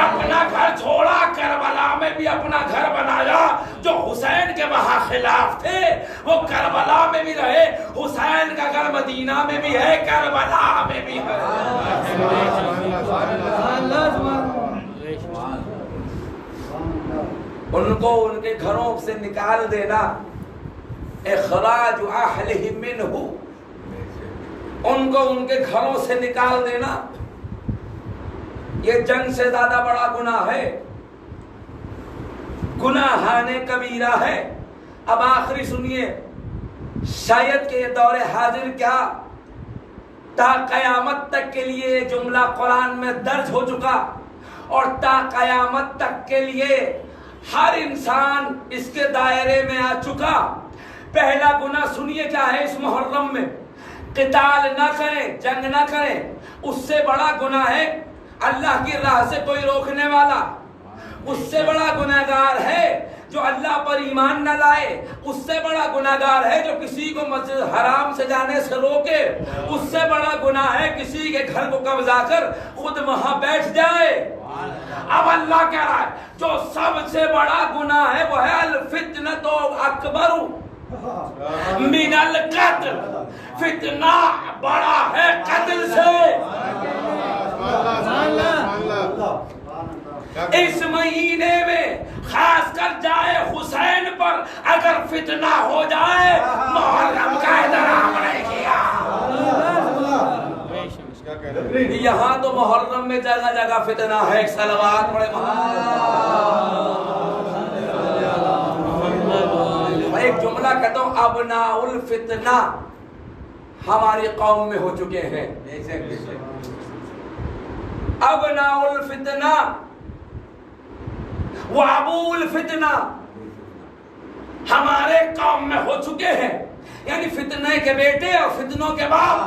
اپنا گھر چھوڑا، کربلا میں بھی اپنا گھر بنایا. جو حسین کے وہاں خلاف تھے وہ کربلا میں بھی رہے. حسین کا گھر مدینہ میں بھی ہے، کربلا میں بھی ہے. ان کو ان کے گھروں سے نکال دینا. اخراج اہلہ منہ، ان کو ان کے گھروں سے نکال دینا یہ جنگ سے زیادہ بڑا گناہ ہے، گناہان کبیرہ ہے. اب آخری سنیے، شاید کہ یہ دور حاضر کیا تا قیامت تک کے لیے یہ جملہ قرآن میں درج ہو چکا اور تا قیامت تک کے لیے ہر انسان اس کے دائرے میں آ چکا. پہلا گناہ سنیے کیا ہے اس محرم میں، قتال نہ کریں، جنگ نہ کریں. اس سے بڑا گناہ ہے اللہ کی راہ سے کوئی روکنے والا. اس سے بڑا گناہگار ہے جو اللہ پر ایمان نہ لائے. اس سے بڑا گناہگار ہے جو کسی کو مسجد حرام سے جانے سے روکے. اس سے بڑا گناہ ہے کسی کے گھر کو قبضہ کر خود وہاں بیٹھ جائے. اب اللہ کہہ رہا ہے جو سب سے بڑا گناہ ہے وہ ہے الفتنۃ اکبر من القتل. فتنہ بڑا ہے قتل سے. اس مہینے میں خاص کر جائے حسین پر اگر فتنہ ہو جائے محرم کا احترام نہیں کیا. یہاں تو محرم میں جگہ جگہ فتنہ ہے. ایک صلوات پڑھے میں ایک جملہ کہتا ہوں، ابناء الفتنہ ہماری قوم میں ہو چکے ہیں. ابناء الفتنہ وابو الفتنہ ہمارے قوم میں ہو چکے ہیں، یعنی فتنے کے بیٹے اور فتنوں کے باپ.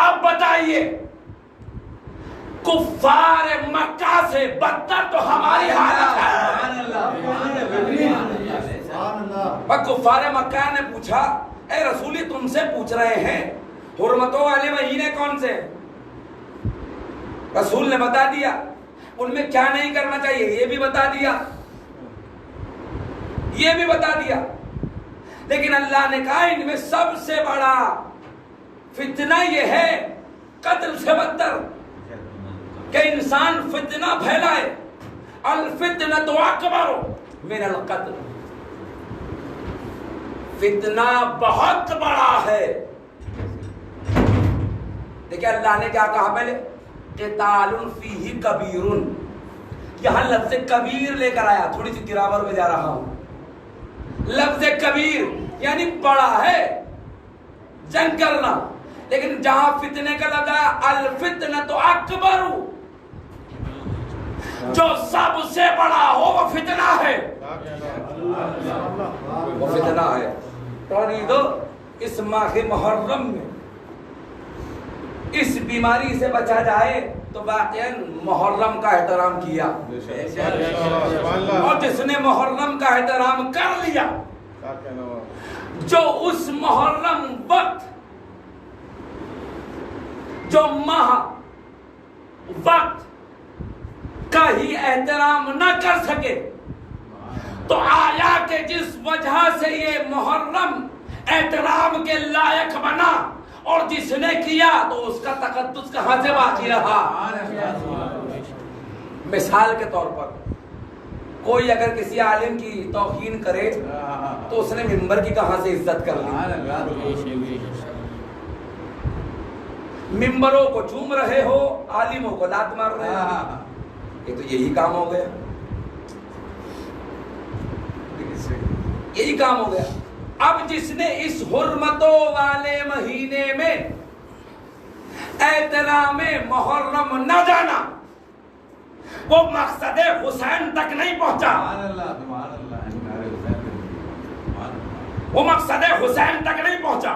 اب بتائیے کفار مکہ سے بدتر تو ہماری حالت ہے. کفار مکہ نے پوچھا اے رسولی تم سے پوچھ رہے ہیں حرمتوں والے مہینے کون سے؟ رسول نے بتا دیا ان میں کیا نہیں کرنا چاہیے، یہ بھی بتا دیا، یہ بھی بتا دیا. لیکن اللہ نے کہا ان میں سب سے بڑا فتنہ یہ ہے قتل سے بدتر کہ انسان فتنہ پھیلائے. الفتنۃ اکبر من القتل. فتنہ بہت بڑا ہے. دیکھیں اللہ نے کیا کہا پہلے، قتال فیہ کبیر. یہاں لفظ کبیر لے کر آیا، تھوڑی سی گرامر میں جا رہا ہوں. لفظ کبیر یعنی بڑا ہے جنگ کرنا، لیکن جہاں فتنے کا لفظ ہے الفتنۃ اکبر، جو سب سے بڑا ہو وہ فتنہ ہے، وہ فتنہ ہے. توریدو اس ماہ محرم میں اس بیماری سے بچا جائے تو واقعاً محرم کا احترام کیا، اور جس نے محرم کا احترام کر لیا، جو اس محرم وقت جو ماہ وقت کا ہی احترام نہ کر سکے، تو آیا کہ جس وجہ سے یہ محرم احترام کے لائق بنا اور جس نے کیا تو اس کا تقدس کہاں سے باقی رہا؟ مثال کے طور پر کوئی اگر کسی عالم کی توہین کرے تو اس نے منبر کی کہاں سے عزت کر لی؟ منبروں کو چوم رہے ہو، عالموں کو لات مار رہے ہو، یہ تو یہی کام ہو گیا، یہی کام ہو گیا۔ اب جس نے اس حرمتوں والے مہینے میں احترام محرم نہ جانا، وہ مقصد حسین تک نہیں پہنچا، وہ مقصد حسین تک نہیں پہنچا۔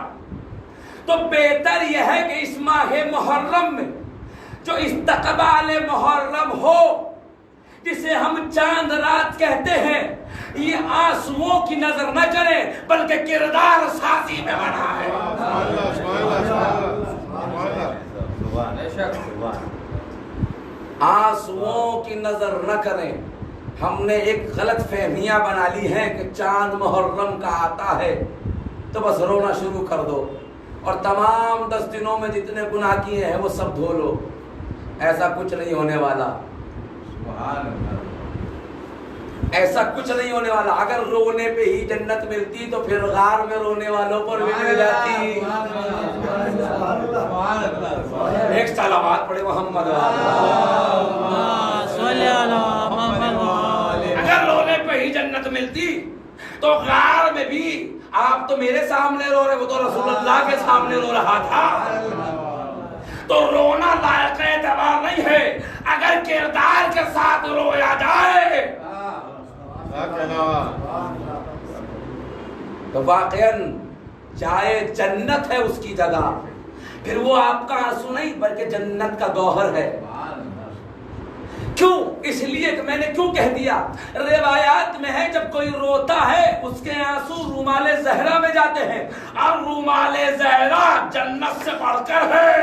تو بہتر یہ ہے کہ اس ماہ محرم میں جو استقبال محرم ہو، جسے ہم چاند رات کہتے ہیں، یہ آنسوؤں کی نظر نہ کریں بلکہ کردار سازی میں بنا ہے۔ آنسوؤں کی نظر نہ کریں۔ ہم نے ایک غلط فہمیاں بنا لی ہیں کہ چاند محرم کا آتا ہے تو بس رونا شروع کر دو اور تمام 10 دنوں میں جتنے گناہ کیے ہیں وہ سب دھو لو۔ ایسا کچھ نہیں ہونے والا، ایسا کچھ نہیں ہونے والا۔ اگر رونے پہ ہی جنت ملتی تو پھر غار میں رونے والوں پر بھی مل جاتی۔ ایک صلوات پڑھے محمد۔ اگر رونے پہ ہی جنت ملتی تو غار میں بھی، آپ تو میرے سامنے رو رہے، وہ تو رسول اللہ کے سامنے رو رہا تھا۔ تو رونا لائق اعتبار نہیں ہے، اگر کردار کے ساتھ رویا جائے تو واقعاً چاہے جنت ہے اس کی جگہ، پھر وہ آپ کا آنسو نہیں بلکہ جنت کا گوہر ہے۔ کیوں؟ اس لیے کہ میں نے کیوں کہہ دیا، روایات میں ہے جب کوئی روتا ہے اس کے آنسو رومال زہرا میں جاتے ہیں، اور رومال زہرا جنت سے بڑھ کر ہے۔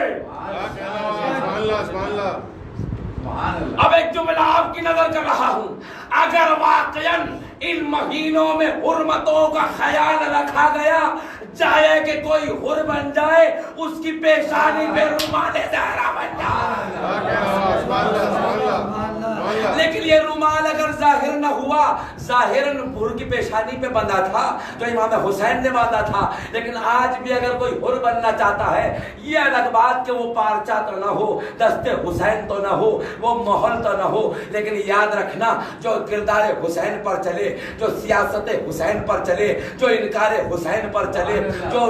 اب ایک جملہ آپ کی نظر کر رہا ہوں، اگر واقعاً ان مہینوں میں حرمتوں کا خیال رکھا گیا، چاہے کہ کوئی حر بن جائے اس کی پیشانی پہ رومال زہرا بن جائے، لیکن یہ رومال اگر ظاہر نہ ہوا، ظاہراً حر کی پیشانی پہ بندھا تھا جو امام حسین نے باندھا تھا، لیکن آج بھی اگر کوئی حر بننا چاہتا ہے، یہ الگ بات کہ وہ پارچہ تو نہ ہو، دست حسین تو نہ ہو، وہ محل تو نہ ہو، لیکن یاد رکھنا جو کردار حسین پر چلے، جو سیاست حسین پر چلے، جو انکار حسین پر چلے، جو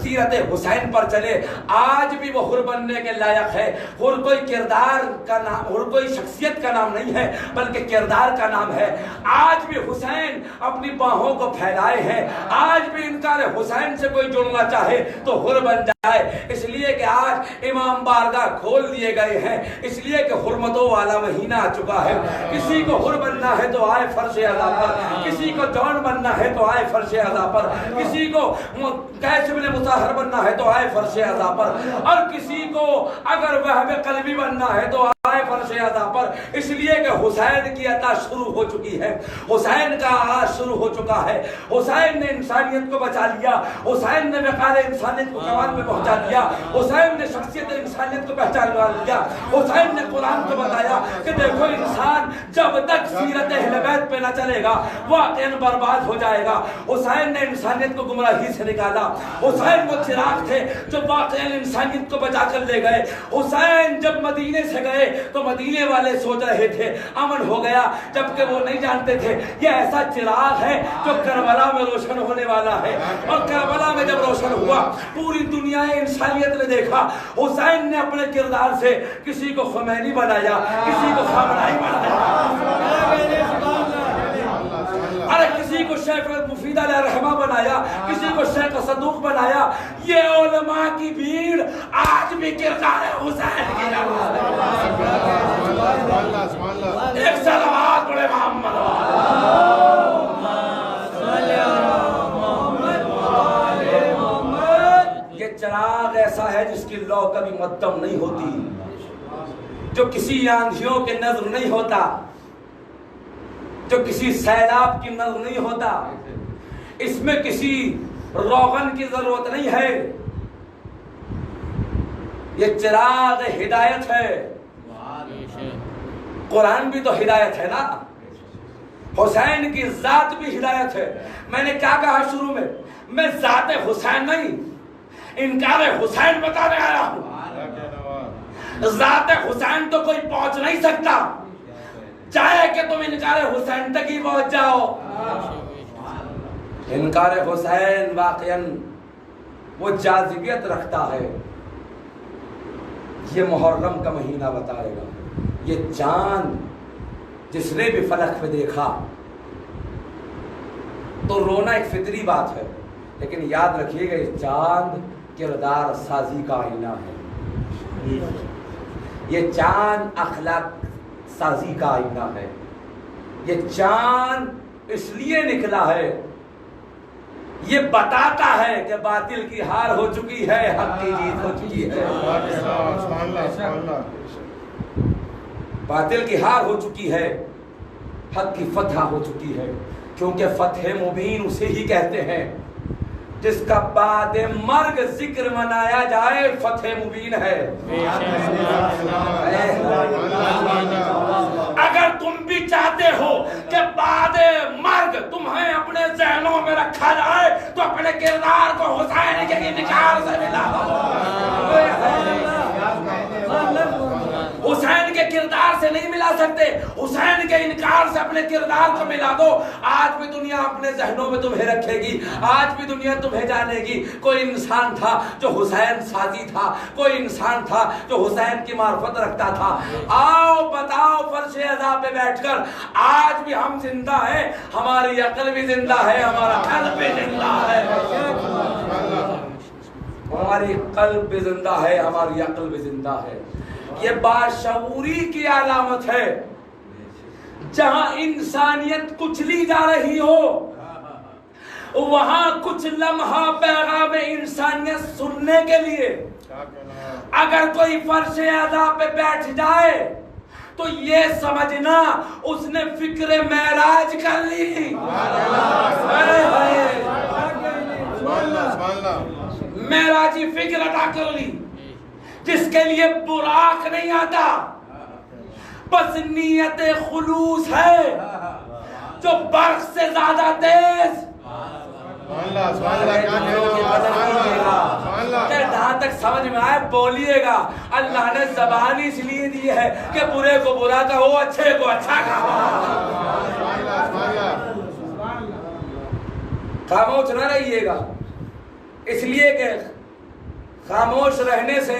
سیرت حسین پر چلے، آج بھی وہ حر بننے کے لائق ہے۔ حر کوئی کردار کا نام، حر کوئی شخصیت کا نام نہیں ہے بلکہ کردار کا نام ہے۔ آج بھی حسین اپنی باہوں کو پھیلائے ہیں، آج بھی انکار حسین سے کوئی جڑنا چاہے تو حر بن جائے، اس لیے کہ آج امام بارگاہ کھول دیے گئے ہیں، اس لیے کہ حرمتوں والا مہینہ آ چکا ہے۔ کسی کو حر بننا ہے تو آئے فرش اعلیٰ پر، کسی کو جون بننا ہے تو آئے فرش اعلیٰ پر، کسی کو قیس بن مطہر بننا ہے تو آئے فرش اعلیٰ پر، اور کسی کو اگر وہب قلبی بننا ہے تو آئے فرش اعلیٰ پر، اس لیے کہ حسین کی عطا شروع ہو چکی ہے، حسین کا آغاز شروع ہو چکا ہے۔ حسین نے انسانیت کو بچا لیا، حسین نے وقار انسانیت کو کمال میں پہنچا دیا، حسین نے شخصیت انسانیت کو پہچان لیا، حسین نے قرآن کو بتایا کہ دیکھو انسان جب تک سیرت اہل بیت پہ نہ چلے گا واقعاً برباد ہو جائے گا۔ حسین نے انسانیت کو گمراہی سے نکالا، حسین وہ چراغ تھے جو واقعاً انسانیت کو بچا کر لے گئے۔ حسین جب مدینے سے گئے تو مدینے والے سوچ رہے تھے امن ہو گیا، جبکہ وہ نہیں جانتے تھے یہ ایسا چراغ ہے جو کربلا میں روشن ہونے والا ہے، اور کربلا میں جب روشن ہوا پوری دنیا انسانیت نے دیکھا۔ حسین نے اپنے کردار سے کسی کو خمینی بنایا، کسی کو خامنائی بنایا، ارے کسی کو شیخ مفید علیہ رحمہ بنایا، کسی کو شیخ صدوق بنایا، یہ علماء کی بھیڑ آج بھی کردار حسین کی نماز ہے۔ ایک صلوات پڑھے محمد یہ چراغ ایسا ہے جس کی لو کبھی مدھم نہیں ہوتی، جو کسی آندھیوں کے نظر نہیں ہوتا، جو کسی سیلاب کی نظر نہیں ہوتا، اس میں کسی روغن کی ضرورت نہیں ہے، یہ چراغ ہدایت ہے۔ قرآن بھی تو ہدایت ہے نا، حسین کی ذات بھی ہدایت ہے۔ میں نے کیا کہا شروع میں ذات حسین نہیں، انکار حسین بتانے آیا ہوں۔ ذات حسین تو کوئی پہنچ نہیں سکتا، چاہے کہ تم انکار حسین تک ہی پہنچ جاؤ۔ انکار حسین واقعاً وہ جاذبیت رکھتا ہے، یہ محرم کا مہینہ بتائے گا۔ یہ چاند جس نے بھی فلک پہ دیکھا تو رونا ایک فطری بات ہے، لیکن یاد رکھیے گا یہ چاند کردار سازی کا آئینہ ہے، یہ چاند اخلاق سازی کا آئینہ ہے، یہ چاند اس لیے نکلا ہے، یہ بتاتا ہے کہ باطل کی ہار ہو چکی ہے، حق کی جیت ہو چکی ہے۔ باطل کی ہار ہو چکی ہے، حق کی فتح ہو چکی ہے، کیونکہ فتح مبین اسے ہی کہتے ہیں جس کا بعد مرگ ذکر منایا جائے، فتح مبین ہے۔ اگر تم بھی چاہتے ہو کہ بعد مرگ تمہیں اپنے ذہنوں میں رکھا جائے تو اپنے کردار کو حسین کے انکار سے ملا دو۔ حسین کے کردار سے نہیں ملا سکتے، حسین کے انکار سے اپنے کردار کو ملا دو۔ آج بھی دنیا اپنے ذہنوں میں تمہیں رکھے گی، آج بھی دنیا تمہیں جانے گی کوئی انسان تھا جو حسین سازی تھا، کوئی انسان تھا جو حسین کی معرفت رکھتا تھا۔ آؤ بتاؤ فرش عزا پہ بیٹھ کر آج بھی ہم زندہ ہیں، ہماری عقل بھی زندہ ہے، ہمارا قلب بھی زندہ ہے، ہماری قلب بھی زندہ ہے، ہماری عقل بھی زندہ ہے۔ یہ باشعوری کی علامت ہے۔ جہاں انسانیت کچلی جا رہی ہو وہاں کچھ لمحہ پیغام انسانیت سننے کے لیے اگر کوئی فرش عزا پہ بیٹھ جائے تو یہ سمجھنا اس نے فکر معراج کر لی، معراجی فکر ادا کر لی، جس کے لیے براق نہیں آتا، بس نیت خلوص ہے جو برق سے زیادہ تیز۔ جہاں تک سمجھ میں آئے بولیے گا۔ اللہ نے زبان اس لیے دی ہے کہ برے کو برا کہو، اچھے کو اچھا کہو۔ خاموش نہ رہیے گا، اس لیے کہ خاموش رہنے سے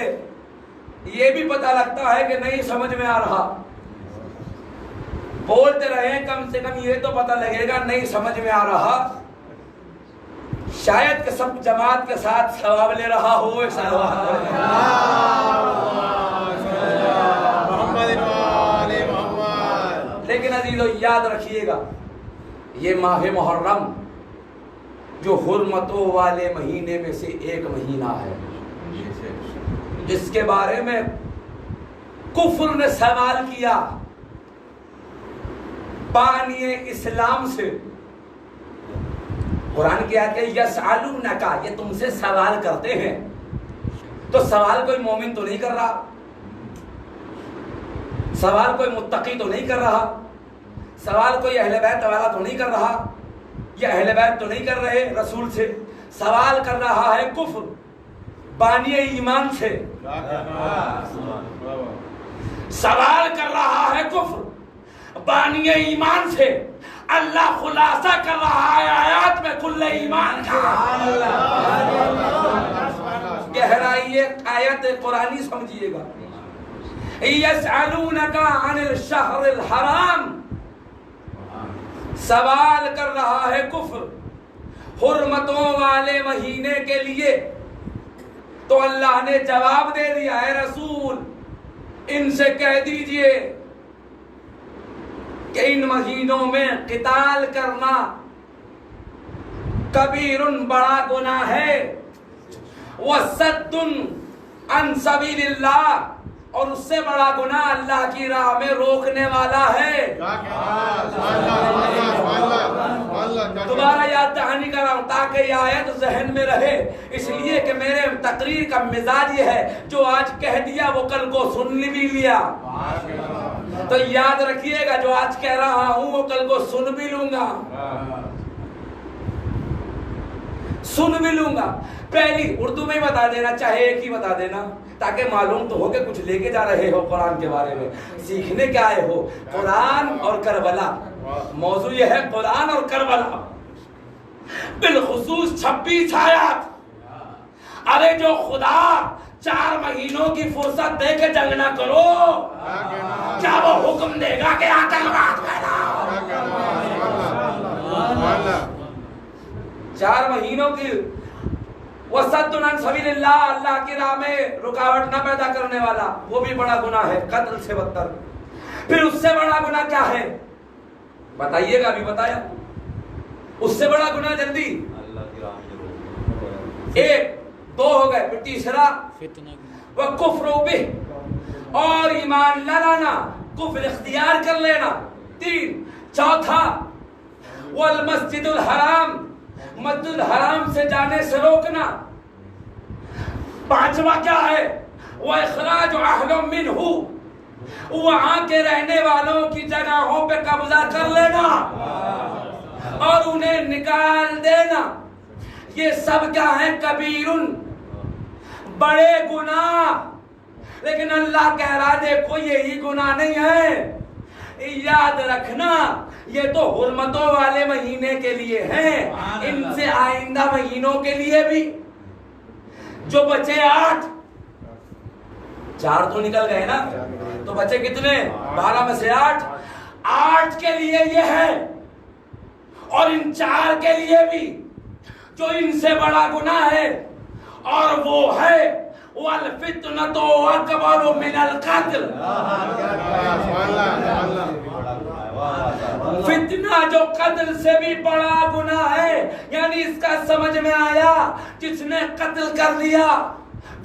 یہ بھی پتہ لگتا ہے کہ نہیں سمجھ میں آ رہا۔ بولتے رہیں، کم سے کم یہ تو پتہ لگے گا نہیں سمجھ میں آ رہا۔ شاید کہ سب جماعت کے ساتھ ثواب لے رہا ہو۔ لیکن عزیزو یاد رکھیے گا یہ ماہ محرم جو حرمتوں والے مہینے میں سے ایک مہینہ ہے، جس کے بارے میں کفر نے سوال کیا بانی اسلام سے۔ قرآن کی آیت ہے یسألونک، یہ تم سے سوال کرتے ہیں۔ تو سوال کوئی مومن تو نہیں کر رہا، سوال کوئی متقی تو نہیں کر رہا، سوال کوئی اہل بیت والا تو نہیں کر رہا، یہ اہل بیت تو نہیں کر رہے رسول سے، سوال کر رہا ہے کفر بانی ایمان سے، سوال کر رہا ہے کفر بانی ایمان سے۔ اللہ خلاصہ کر رہا ہے آیات میں کل ایمان کا۔ گہرائی آیت قرآنی سمجھیے گا۔ یسألونک عن الشہر الحرام، سوال کر رہا ہے کفر حرمتوں والے مہینے کے لیے، تو اللہ نے جواب دے دیا ہے رسول ان سے کہہ دیجئے کہ ان مہینوں میں قتال کرنا کبیر بڑا گناہ ہے، وَصَدٌّ عَن سَبِيلِ اللَّهِ، اور اس سے بڑا گناہ اللہ کی راہ میں روکنے والا ہے۔ دوبارہ یاد دہانی کر رہا ہوں تاکہ یہ آیت ذہن میں رہے، اس لیے کہ میرے تقریر کا مزاج یہ ہے جو آج کہہ دیا وہ کل کو سن بھی لیا، تو یاد رکھیے گا جو آج کہہ رہا ہوں وہ کل کو سن بھی لوں گا، سن بھی لوں گا۔ پہلی اردو میں بتا دینا، چاہے ایک ہی بتا دینا تاکہ معلوم تو ہو کہ کچھ لے کے جا رہے ہو قرآن کے بارے میں، سیکھنے کے آئے ہو۔ قرآن اور کربلا، موضوع یہ ہے قرآن اور کربلا، بالخصوص 26 آیات۔ ارے جو خدا 4 مہینوں کی فرصت دے کے جنگ نہ کرو، کیا وہ حکم دے گا کہ آتنکواد پھیلاؤ؟ 4 مہینوں کی وَصَدٌّ عَن سَبِيلِ اللَّهِ، اللہ کی راہ میں رکاوٹ نہ پیدا کرنے والا، وہ بھی بڑا گناہ ہے، قتل سے بدتر۔ پھر اس سے بڑا گناہ کیا ہے بتائیے گا، ابھی بتایا اس سے بڑا گناہ، جلدی۔ ایک 2 ہو گئے، پھر تیسرا وَكُفْرُ بِهِ، اور ایمان نہ لانا، کفر اختیار کر لینا۔ 3، چوتھا وَالْمَسْجِدُ الْحَرَامِ، مسجد الحرام سے جانے سے روکنا۔ 5واں کیا ہے وَإِخْرَاجُ أَهْلٍ مِّنْهُ، وہاں کے رہنے والوں کی جگہوں پہ قبضہ کر لینا اور انہیں نکال دینا۔ یہ سب کیا ہیں؟ کبیرن، بڑے گناہ۔ لیکن اللہ کہہ رہا دیکھو یہی گناہ نہیں ہے، یاد رکھنا یہ تو حرمتوں والے مہینے کے لیے ہیں، ان سے آئندہ مہینوں کے لیے بھی جو بچے 8، 4 تو نکل گئے نا، تو بچے کتنے؟ 12 میں سے 8 کے لیے یہ ہے، اور ان 4 کے لیے بھی جو ان سے بڑا گناہ ہے، اور وہ ہے وَالْفِتْنَةُ أَكْبَرُ مِنَ الْقَتْلِ، فتنہ جو قتل سے بھی بڑا گناہ ہے۔ یعنی اس کا سمجھ میں آیا جس نے قتل کر لیا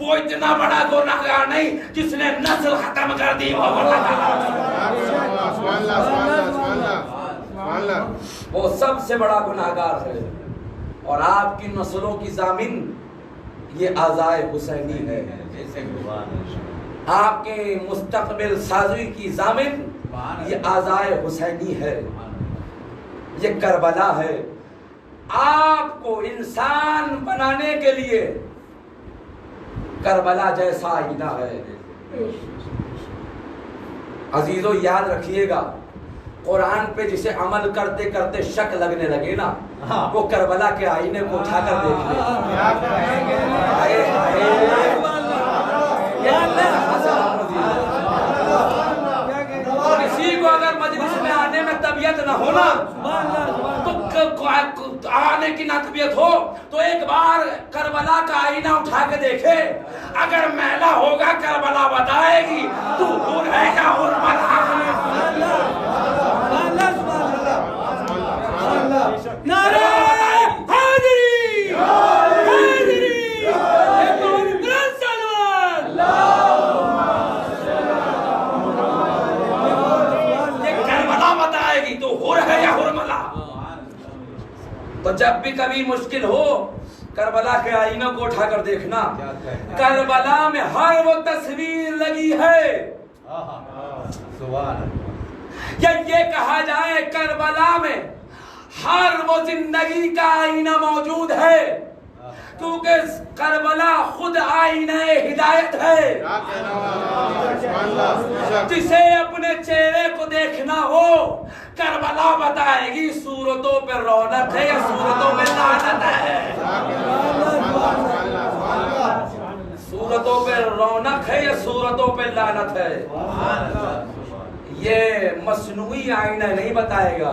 وہ اتنا بڑا گناہگار نہیں، جس نے نسل ختم کر دی وہ سب سے بڑا گناہگار ہے۔ اور آپ کی نسلوں کی ضامن یہ اعضائے حسینی ہے، آپ کے مستقبل سازی کی ضامن یہ اعضائے حسینی ہے، یہ کربلا ہے۔ آپ کو انسان بنانے کے لیے کربلا جیسا آئینہ ہے۔ عزیزو یاد رکھیے گا، قرآن پہ جسے عمل کرتے کرتے شک لگنے لگے نا، وہ کربلا کے آئینے کو اٹھا کر دیکھ کسی کو اگر مجلس میں آنے میں طبیعت نہ ہونا تو آنے کی نہ طبیعت ہو تو ایک بار کربلا کا آئینہ اٹھا کے دیکھے، اگر میلا ہوگا کربلا بتائے گی تو حر ہے یا حرمت۔ نعرہ حیدری، حیدری، یہ کربلا بتائے گی تو حر ہے یا حرملا۔ تو جب بھی کبھی مشکل ہو کربلا کے آئینہ کو اٹھا کر دیکھنا، کربلا میں ہر وہ تصویر لگی ہے، یا یہ کہا جائے کربلا میں ہر وہ زندگی کا آئینہ موجود ہے، کیونکہ کربلا خود آئینہ ہدایت ہے۔ جسے اپنے چہرے کو دیکھنا ہو کربلا بتائے گی صورتوں پہ رونق ہے یا صورتوں پہ لعنت ہے، صورتوں پہ رونق ہے یا صورتوں پہ لعنت ہے۔ یہ مصنوعی آئینہ نہیں بتائے گا،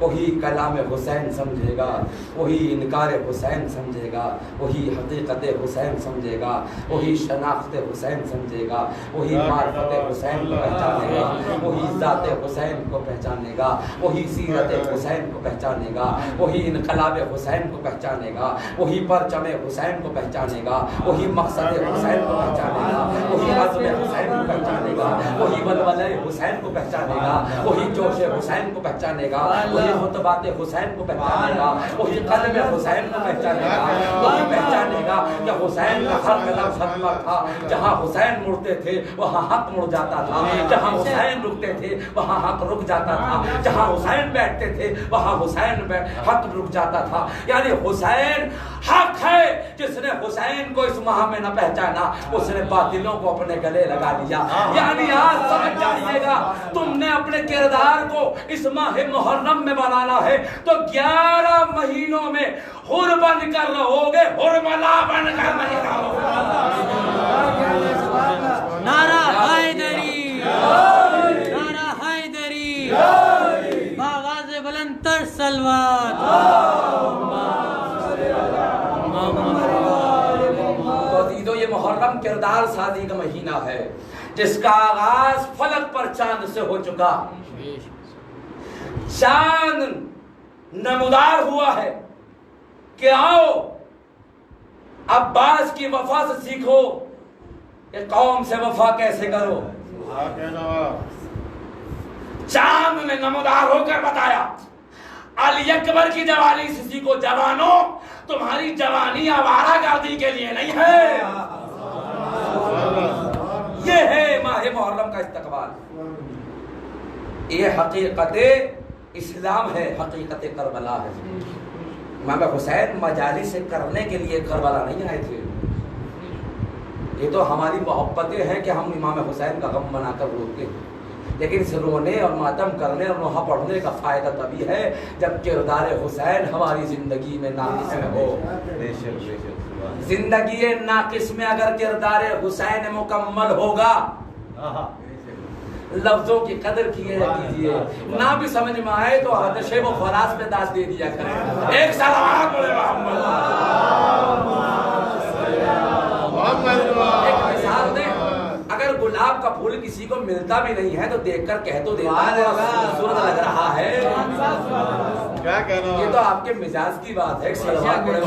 وہی کلام حسین سمجھے گا، وہی انکار حسین سمجھے گا، وہی حقیقت حسین سمجھے گا، وہی شناخت حسین سمجھے گا، وہی معرفت حسین کو پہچانے گا، وہی ذات حسین کو پہچانے گا، وہی سیرت حسین کو پہچانے گا، وہی انقلاب حسین کو پہچانے گا، وہی پرچم حسین کو پہچانے گا، وہی مقصد حسین کو پہچانے گا، وہی عزم حسین کو پہچانے گا، وہی ولولہ حسین کو پہچانے گا، وہی جوش حسین کو پہچانے گا، وہی خطبات حسین کو پہچانے گا، وہی قلب حسین کو پہچانے گا، وہی پہچانے گا کہ حسین کا ہر قدم حق پر تھا، جہاں حسین مڑتے تھے وہاں حق مڑ جاتا تھا، جہاں حسین رکتے تھے وہاں حق رک جاتا تھا، جہاں حسین بیٹھتے تھے وہاں حسین حق رک جاتا تھا۔ یعنی حسین حق ہے، جس نے حسین کو اس ماہ میں نہ پہچانا اس نے باطلوں کو اپنے گلے لگا لیا۔ یعنی آج سمجھ جائیے گا، تم نے اپنے کردار کو اس ماہ محرم میں بنانا ہے تو 11 مہینوں میں حر بن کر رہو گے، حرملا بن کر نہیں رہو گے۔ نعرہ حیدری، نعرہ حیدری، باواز بلند تر سلوات۔ تو عزیزو، یہ محرم کردار سازی کا مہینہ ہے جس کا آغاز فلک پر چاند سے ہو چکا۔ چاند نمودار ہوا ہے کہ آؤ عباس کی وفا سے سیکھو کہ قوم سے وفا کیسے کرو۔ چاند نے نمودار ہو کر بتایا علی اکبر کی جوانی سے سیکھو، جوانوں تمہاری جوانی آوارہ گردی کے لیے نہیں ہے۔ یہ ہے ماہ محرم کا استقبال، یہ حقیقت اسلام ہے، حقیقت کربلا ہے۔ امام حسین مجالس کرنے کے لیے کربلا نہیں آئے تھے، یہ تو ہماری محبتیں ہیں کہ ہم امام حسین کا غم منا کر روتے ہیں، لیکن اس رونے اور ماتم کرنے اور نوحہ پڑھنے کا فائدہ تبھی ہے جب کردار حسین ہماری زندگی میں ناقص میں ہو۔ زندگی ناقص میں اگر کردار حسین مکمل ہوگا، لفظوں کی قدر کیجئے، نہ بھی سمجھ میں آئے تو حضرت شیخ و خلاص پہ داد دے دیا کریں۔ ایک سلام بولے ایک مثال دیں، اگر گلاب کا پھول کسی کو ملتا بھی نہیں ہے تو دیکھ کر کہہ تو دیتا ہے خوبصورت لگ رہا ہے، یہ تو آپ کے مزاج کی بات ہے۔ سلوات پڑھے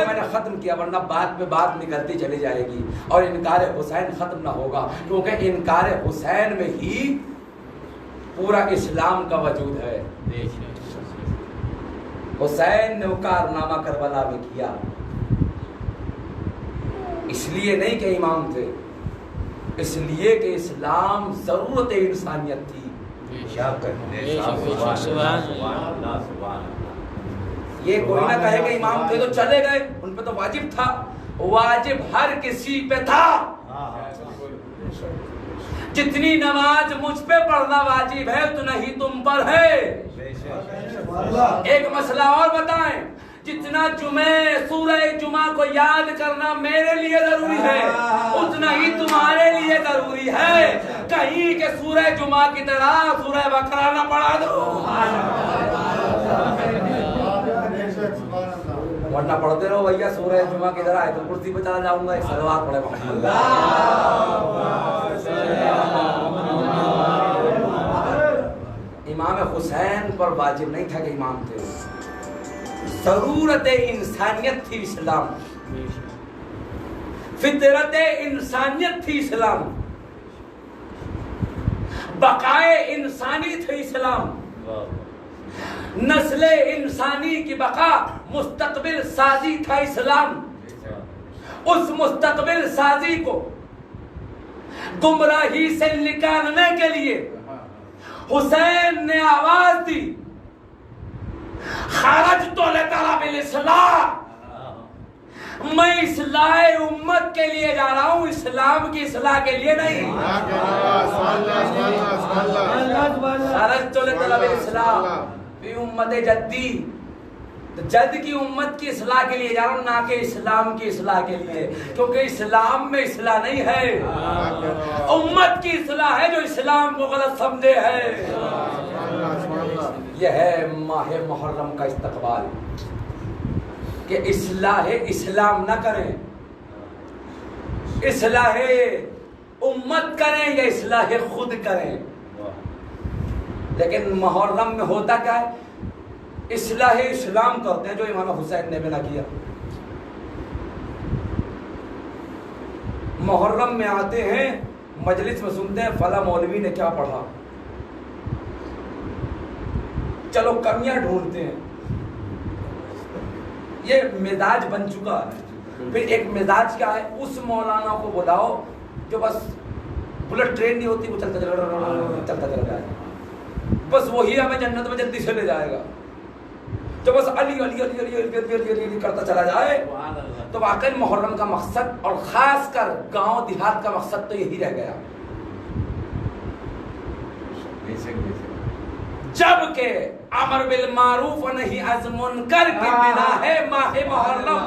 میں نے ختم کیا، ورنہ بات پہ بات نکلتی چلی جائے گی اور انکار حسین ختم نہ ہوگا، کیونکہ انکار حسین میں ہی پورا اسلام کا وجود ہے۔ حسین نے وہ کارنامہ کربلا میں کیا، اس لیے نہیں کہ امام تھے، اس لیے کہ اسلام ضرورت انسانیت تھی۔ یہ کوئی نہ کہے کہ امام تھے تو چلے گئے، ان پہ تو واجب تھا، واجب ہر کسی پہ تھا۔ جتنی نماز مجھ پہ پڑھنا واجب ہے اتنا ہی تم پر ہے۔ ایک مسئلہ اور بتائیں، جتنا سورہ جمعہ کو یاد کرنا میرے لیے ضروری ہے اتنا ہی تمہارے لیے ضروری ہے، کہیں کہ سورہ جمعہ کی طرح سورہ بقرہ نہ پڑھا دو، ورنہ پڑھتے رہو بھیا سورہ جمعہ کی طرح آیت الکرسی پہ چلا جاؤں گا۔ ایک صلوات پڑھے محمد۔ امام حسین پر واجب نہیں تھا کہ امام تھے، ضرورت انسانیت تھی اسلام، فطرت انسانیت تھی اسلام، بقائے انسانی تھی اسلام، نسل انسانی کی بقا مستقبل سازی تھا اسلام۔ اس مستقبل سازی کو گمراہی سے نکالنے کے لیے حسین نے آواز دی، خرجت لطلب الاسلام، میں اصلاح امت کے لیے جا رہا ہوں، اسلام کی اصلاح کے لیے نہیں۔ خرجت لطلب الاسلام فی امت جدی، تو جد کی امت کی اصلاح کے لیے جا رہا ہوں، نہ کہ اسلام کی اصلاح کے لیے، کیونکہ اسلام میں اصلاح نہیں ہے، امت کی اصلاح ہے جو اسلام کو غلط سمجھے ہے۔ یہ ہے ماہ محرم کا استقبال، کہ اصلاح اسلام نہ کریں، اصلاح امت کریں یا اصلاح خود کریں۔ لیکن محرم میں ہوتا کیا ہے؟ اصلاح اسلام کرتے ہیں، جو امام حسین نے بھی نہ کیا۔ محرم میں آتے ہیں، مجلس میں سنتے ہیں فلاں مولوی نے کیا پڑھا، چلو کمیاں ڈھونڈتے ہیں۔ یہ مزاج بن چکا ہے۔ پھر ایک مزاج کیا ہے؟ اس مولانا کو بلاؤ جو بس بلٹ ٹرین نہیں ہوتی، وہ چلتا چلا جائے، بس وہی ہمیں جنت میں جلدی سے لے جائے گا، جو بس علی علی علی علی علی علی علی علی کرتا چلا جائے۔ تو واقعی محرم کا مقصد، اور خاص کر گاؤں دیہات کا مقصد تو یہی رہ گیا، جبکہ امر بالمعروف و نہی از منکر کی بنا ہے ماہ محرم۔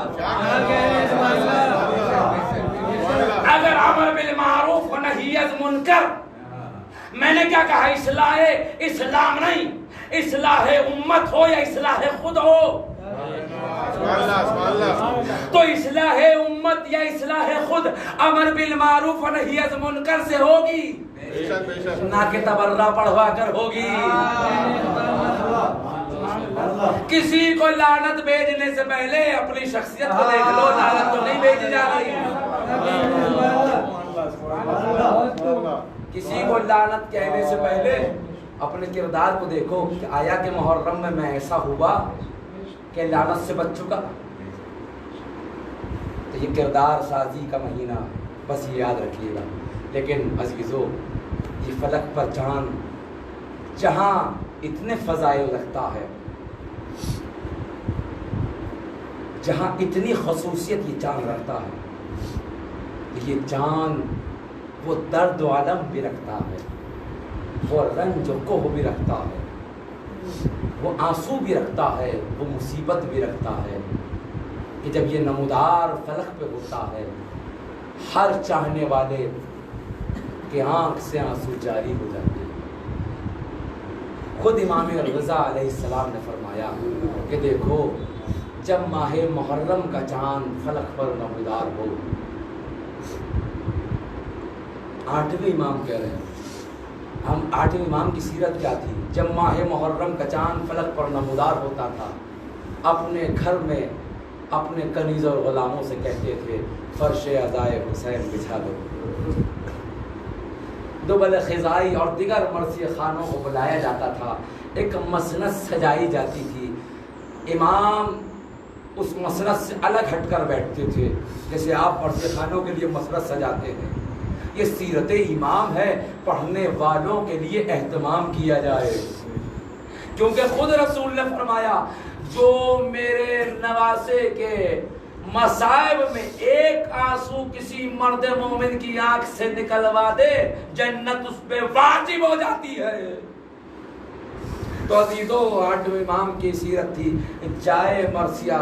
اگر امر بالمعروف و نہی از منکر، میں نے کیا کہا، اصلاح اسلام نہیں، اصلاح امت ہو یا اصلاح خود ہو، تو اصلاح امت یا اصلاح خود امر بالمعروف و نہی از منکر سے ہوگی، نہ کہ تبرہ پڑھوا کر ہوگی۔ کسی کو لعنت بھیجنے سے پہلے اپنی شخصیت کو دیکھ لو، لعنت تو نہیں بھیجی جا رہی۔ کسی کو لعنت کہنے سے پہلے اپنے کردار کو دیکھو کہ آیا کہ محرم میں ایسا ہوا کہ لعنت سے بچ چکا۔ تو یہ کردار سازی کا مہینہ، بس یہ یاد رکھیے گا۔ لیکن عزیزو، یہ فلک پر چاند جہاں اتنے فضائل رکھتا ہے، جہاں اتنی خصوصیت یہ چاند رکھتا ہے، یہ چاند وہ درد و علم بھی رکھتا ہے، وہ رنج و کوہ بھی رکھتا ہے، وہ آنسو بھی رکھتا ہے، وہ مصیبت بھی رکھتا ہے، کہ جب یہ نمودار فلک پہ ہوتا ہے، ہر چاہنے والے کہ آنکھ سے آنسو جاری ہو جاتے ہیں۔ خود امام رضا علیہ السلام نے فرمایا کہ دیکھو، جب ماہ محرم کا چاند فلک پر نمودار ہو، 8ویں امام کہہ رہے ہیں، ہم 8ویں امام کی سیرت کیا تھی؟ جب ماہ محرم کا چاند فلک پر نمودار ہوتا تھا، اپنے گھر میں اپنے کنیز اور غلاموں سے کہتے تھے فرش عزائے حسین بچھا دو۔ دوبل خزائی اور دیگر مرثیہ خانوں کو بلایا جاتا تھا، ایک مسند سجائی جاتی تھی، امام اس مسند سے الگ ہٹ کر بیٹھتے تھے، جیسے آپ مرثیہ خانوں کے لیے مسند سجاتے ہیں۔ یہ سیرت امام ہے، پڑھنے والوں کے لیے اہتمام کیا جائے، کیونکہ خود رسول نے فرمایا جو میرے نواسے کے مصائب میں ایک آنسو کسی مرد مومن کی آنکھ سے نکلوا دے، جنت اس پہ واجب ہو جاتی ہے۔ تو عزیزو، 8ویں امام کی سیرت تھی، جائے مرثیہ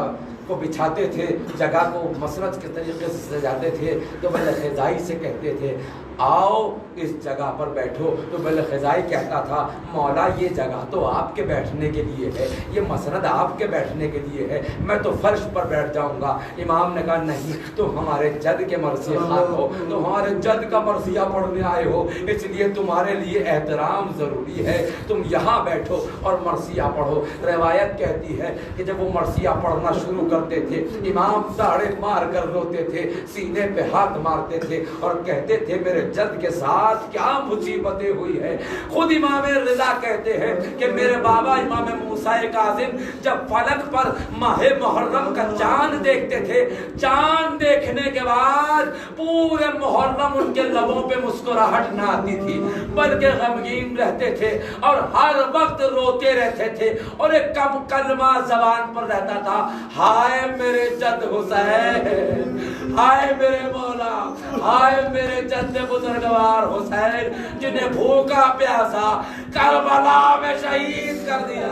کو بچھاتے تھے، جگہ کو مسند کے طریقے سے سجاتے تھے، تو بل خزائی سے کہتے تھے آؤ اس جگہ پر بیٹھو، تو بل خزائی کہتا تھا مولا یہ جگہ تو آپ کے بیٹھنے کے لیے ہے، یہ مسند آپ کے بیٹھنے کے لیے ہے، میں تو فرش پر بیٹھ جاؤں گا۔ امام نے کہا نہیں، تم ہمارے جد کے مرثیہ خان ہو، تم ہمارے جد کا مرثیہ پڑھنے آئے ہو، اس لیے تمہارے لیے احترام ضروری ہے، تم یہاں بیٹھو اور مرثیہ پڑھو۔ روایت کہتی ہے کہ جب وہ مرثیہ پڑھنا شروع کرتے تھے، امام داڑے مار کر روتے تھے، سینے پہ ہاتھ مارتے تھے اور کہتے تھے میرے جد کے ساتھ کیا مصیبتیں ہوئی ہے۔ خود امام رضا کہتے ہیں کہ میرے بابا امام موسیٰ کاظم جب فلک پر ماہ محرم کا چاند دیکھتے تھے، چاند دیکھنے کے بعد پورے محرم ان کے لبوں پہ مسکراہٹ نہ آتی تھی، بلکہ غمگین رہتے تھے اور ہر وقت روتے رہتے تھے، اور ایک کم کلمہ زبان پر رہتا تھا، ہائے میرے جد حسین، ہائے میرے مولا، ہائے میرے جد بزرگوار حسین جنہیں بھوکا پیاسا کربلا میں شہید کر دیا،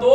2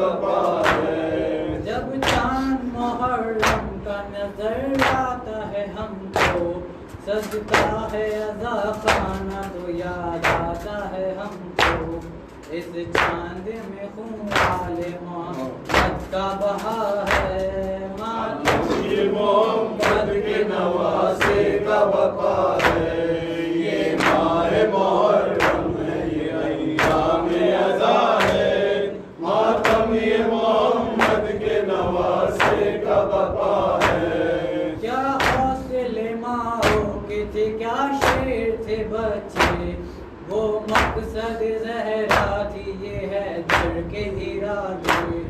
بپا ہے. جب چاند محرم کا نظر آتا ہے ہم کو سجتا ہے عزا خانہ تو یاد آتا ہے ہم کو اس چاند میں خون والے محمد کا بہا ہے یہ محمد کے نواسے کا بپا ہے. یہ ماہ محرم ہے یہ ایام عزا ہے. ماتم یہ محمد کے نواسے کا بپا ہے. کیا حوصلے ماؤں کے تھے کیا شیر تھے بچے وہ مقصد زہرا تھی یہ ہے در کے ارادے.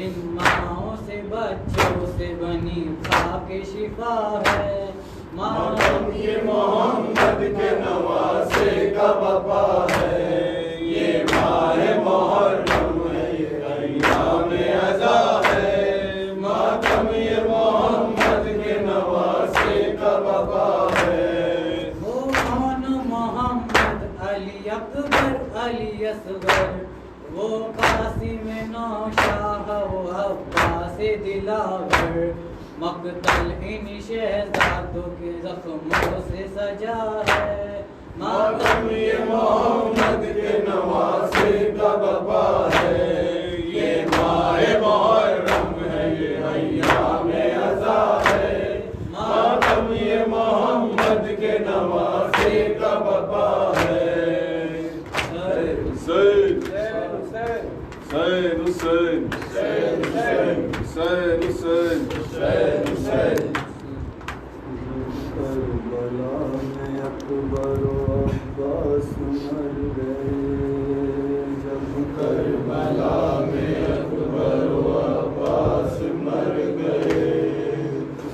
ان ماؤں سے بچوں سے بنی خاک شفا ہے. ماتم یہ محمد کے نواسے کا بپا ہے. یہ ماہ محرم ہے یہ ایام عزا ہے. ماتم یہ محمد کے نواسے کا بپا ہے. وہ کون محمد علی اکبر علی اصغر وہ قاسم نوشاہ وہ عباس دلاور مقتل ان شہزادوں کے زخموں سے سجا ہے. ماتم یہ محمد کے نواسے کا بپا ہے. یہ ماہ محرم ہے یہ ایام عزا ہے. ماتم یہ محمد کے نواسے کا بپا ہے. حسین حسین حسین حسین حسین حسین حسین حسین. کربلا میں اکبر و عباس مر گئے. جب کربلا میں اکبر و عباس مر گئے.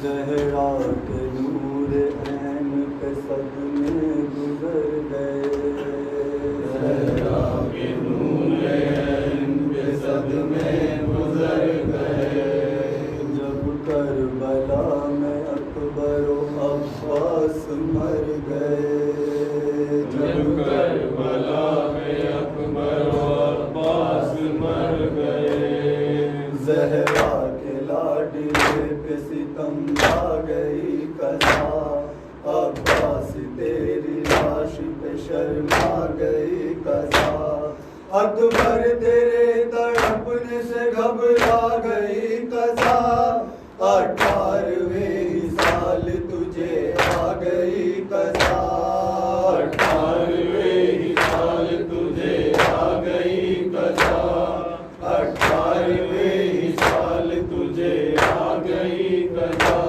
زہرا کے نور عین پہ صدمے گزر گئے. زہرا کے نور عین پہ صدمے گزر گئے. جب کربلا میں اکبر و عباس مر گئے. جب کربلا میں اکبر و عباس مر گئے. زہرا کے لاڈلے پہ ستم آ گئی قضا. عباس تیری لاش پہ شرما گئی قضا. اکبر تیرے تڑپنے سے گھبرا گئی قضا. 18ویں سال تجھے آ گئی قضا. 18ویں سال تجھے آ گئی قضا. 18ویں سال تجھے آ گئی قضا.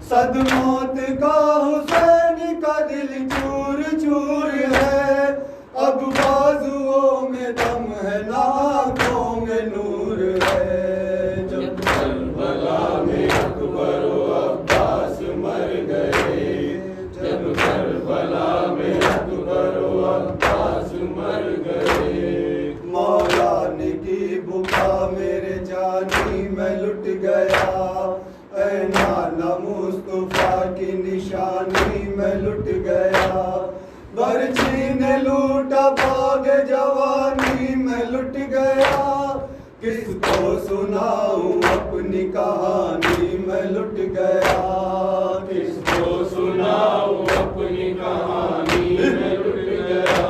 صد موت کا حسین کا دل چور چور ہے. اب بازوؤں میں دم ہے نہ آنکھوں میں نور ہے. جب کربلا میں اکبر و عباس مر گئے. جب کربلا میں اکبر و عباس مر گئے. مولا نے کی بکا میرے جانی میں لٹ گیا. اے نانا مصطفیٰ کی نشانی میں لٹ گیا. برچھی نے لوٹا باغ جوانی میں لٹ گیا. کس کو سناؤں اپنی کہانی میں لٹ گیا. کس کو سناؤں اپنی کہانی میں لٹ گیا.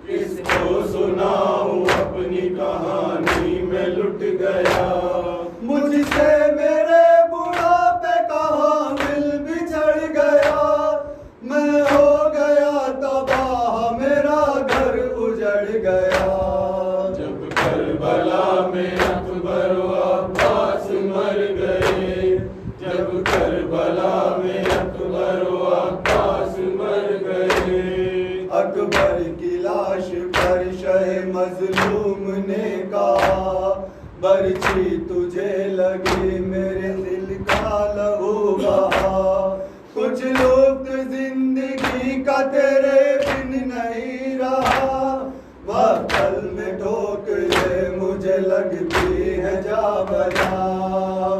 کس کو سناؤں اپنی کہانی میں لٹ گیا. مجھ سے میرے بڑھاپے کا حامل بچھڑ گیا. میں ہو گیا تباہ میرا گھر اجڑ گیا. جب کربلا میں اکبر و عباس مر گئے. جب کربلا میں اکبر و عباس مر گئے. اکبر کی لاش پر شہ مظلوم نے کہا برچھی تجھے لگی میرے دل کا لہو بہا. کچھ لطف زندگی کا تیرے بن نہیں رہا. مقتل میں ٹھوکریں مجھے لگتی ہے جا بجا.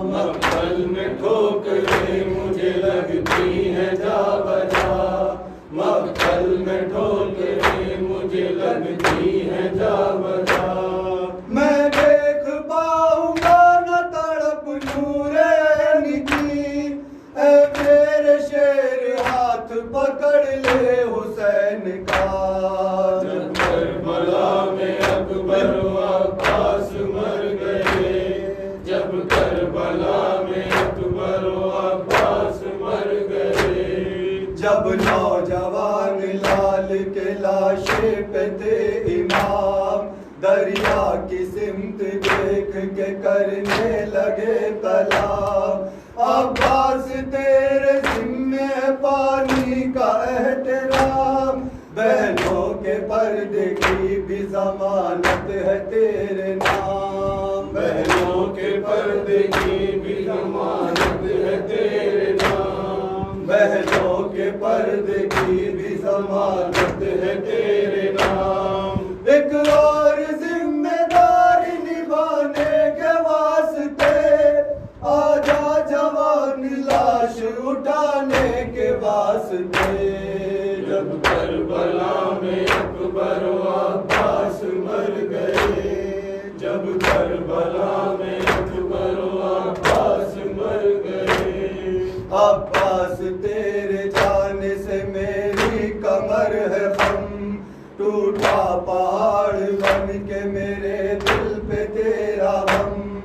مقتل میں ٹھوکریں مجھے لگتی ہیں جا بجا. مقتل میں ٹھوکریں مجھے لگتی ہیں جا بجا. میں دیکھ پا لاشے پہ تھے امام، دریا کی سمت دیکھ کے کرنے لگے کلام، عباس تیرے ذمے پانی کا احترام، بہنوں کے پردے کی بھی ضمانت ہے تیرے نام، بہنوں کے پردے کی بھی ضمانت ہے تیرے نام، بہنوں کے پردے کی بھی ضمانت ہے تیرے نام، ایک اور ذمہ داری نبھانے کے واسطے آجا جوان لاش اٹھانے کے واسطے، جب کربلا میں اکبر و عباس مر گئے، جب کربلا میں اکبر و عباس مر گئے، عباس تیرے جانے سے میری کمر ہے غم، ٹوٹا پہاڑ بن کے میرے دل پہ تیرا غم،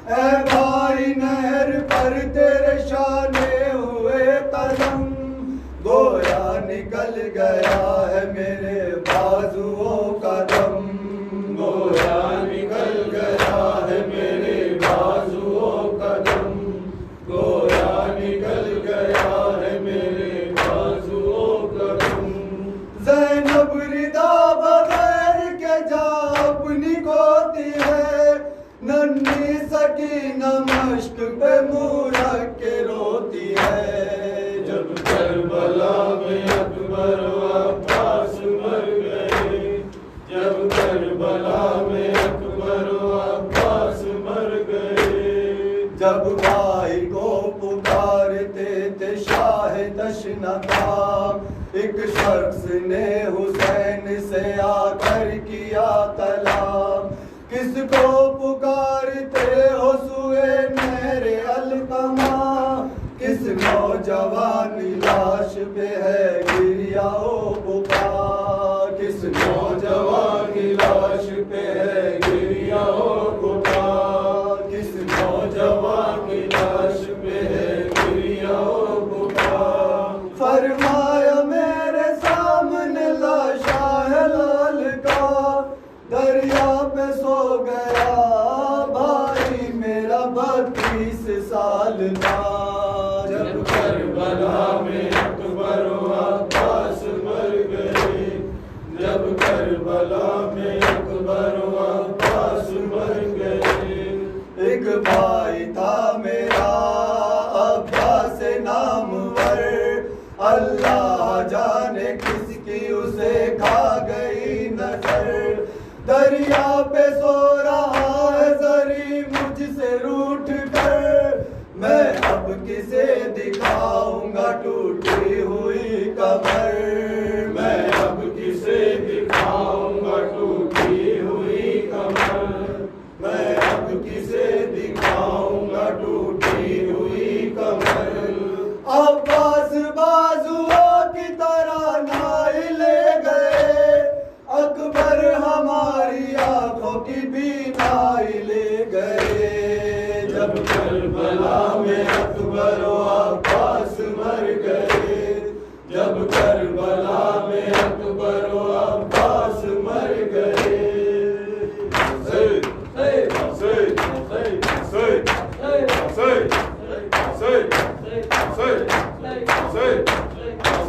اے بھائی نہر پر تیرے شانے ہوئے قدم، گویا نکل گیا ہے میرے بازوؤں کا دم، گویا نکل گیا ہے میرے بازوؤں کا دم، گویا نکل گیا ہے میرے بازوؤں کا دم، زینب ردا بغیر کے جا اپنی گوتی ہے، ننھی سکینہ مشک پہ منہ رکھ کے روتی ہے، جب کربلا میں اکبر و عباس مر گئے، جب کربلا میں اکبر و عباس مر گئے، جب بھائی کو پکارتے تھے شاہ تشنکا، ایک شخص نے حسین سے آ کر کیا طلب، کس کو پکارتے ہو سوئے میرے القمہ، کس نوجوان لاش پہ ہے گریا و بکا، کس نوجوان لاش پہ ہے گریا و بکا، کس نوجوان لاش پہ ہے گریا و بکا، فرمایا میرے سامنے لاشا ہے لال کا، دریا پہ سو گیا بھائی میرا 32 سال کا، جب کربلا میں اکبر و عباس مر گئے، جب کربلا میں اکبر و عباس مر گئے، ایک بھائی تھا میرا عباس نامور، اللہ جانے کس کی اسے کھا گئی نظر، دریا پہ سو رہا ہے زری مجھ سے روٹھ کر، میں اب کسے دکھاؤں گا ٹوٹی ہوئی کمر، میں اب کسے دکھاؤں گا ٹوٹی ہوئی کمر، میں اب کسے دکھاؤں گا ٹوٹی ہوئی کمر، عباس بازوؤں کی طرح نائی لے گئے، اکبر ہماری آنکھوں کی بینائی لے گئے، جب کربلا میں اکبر و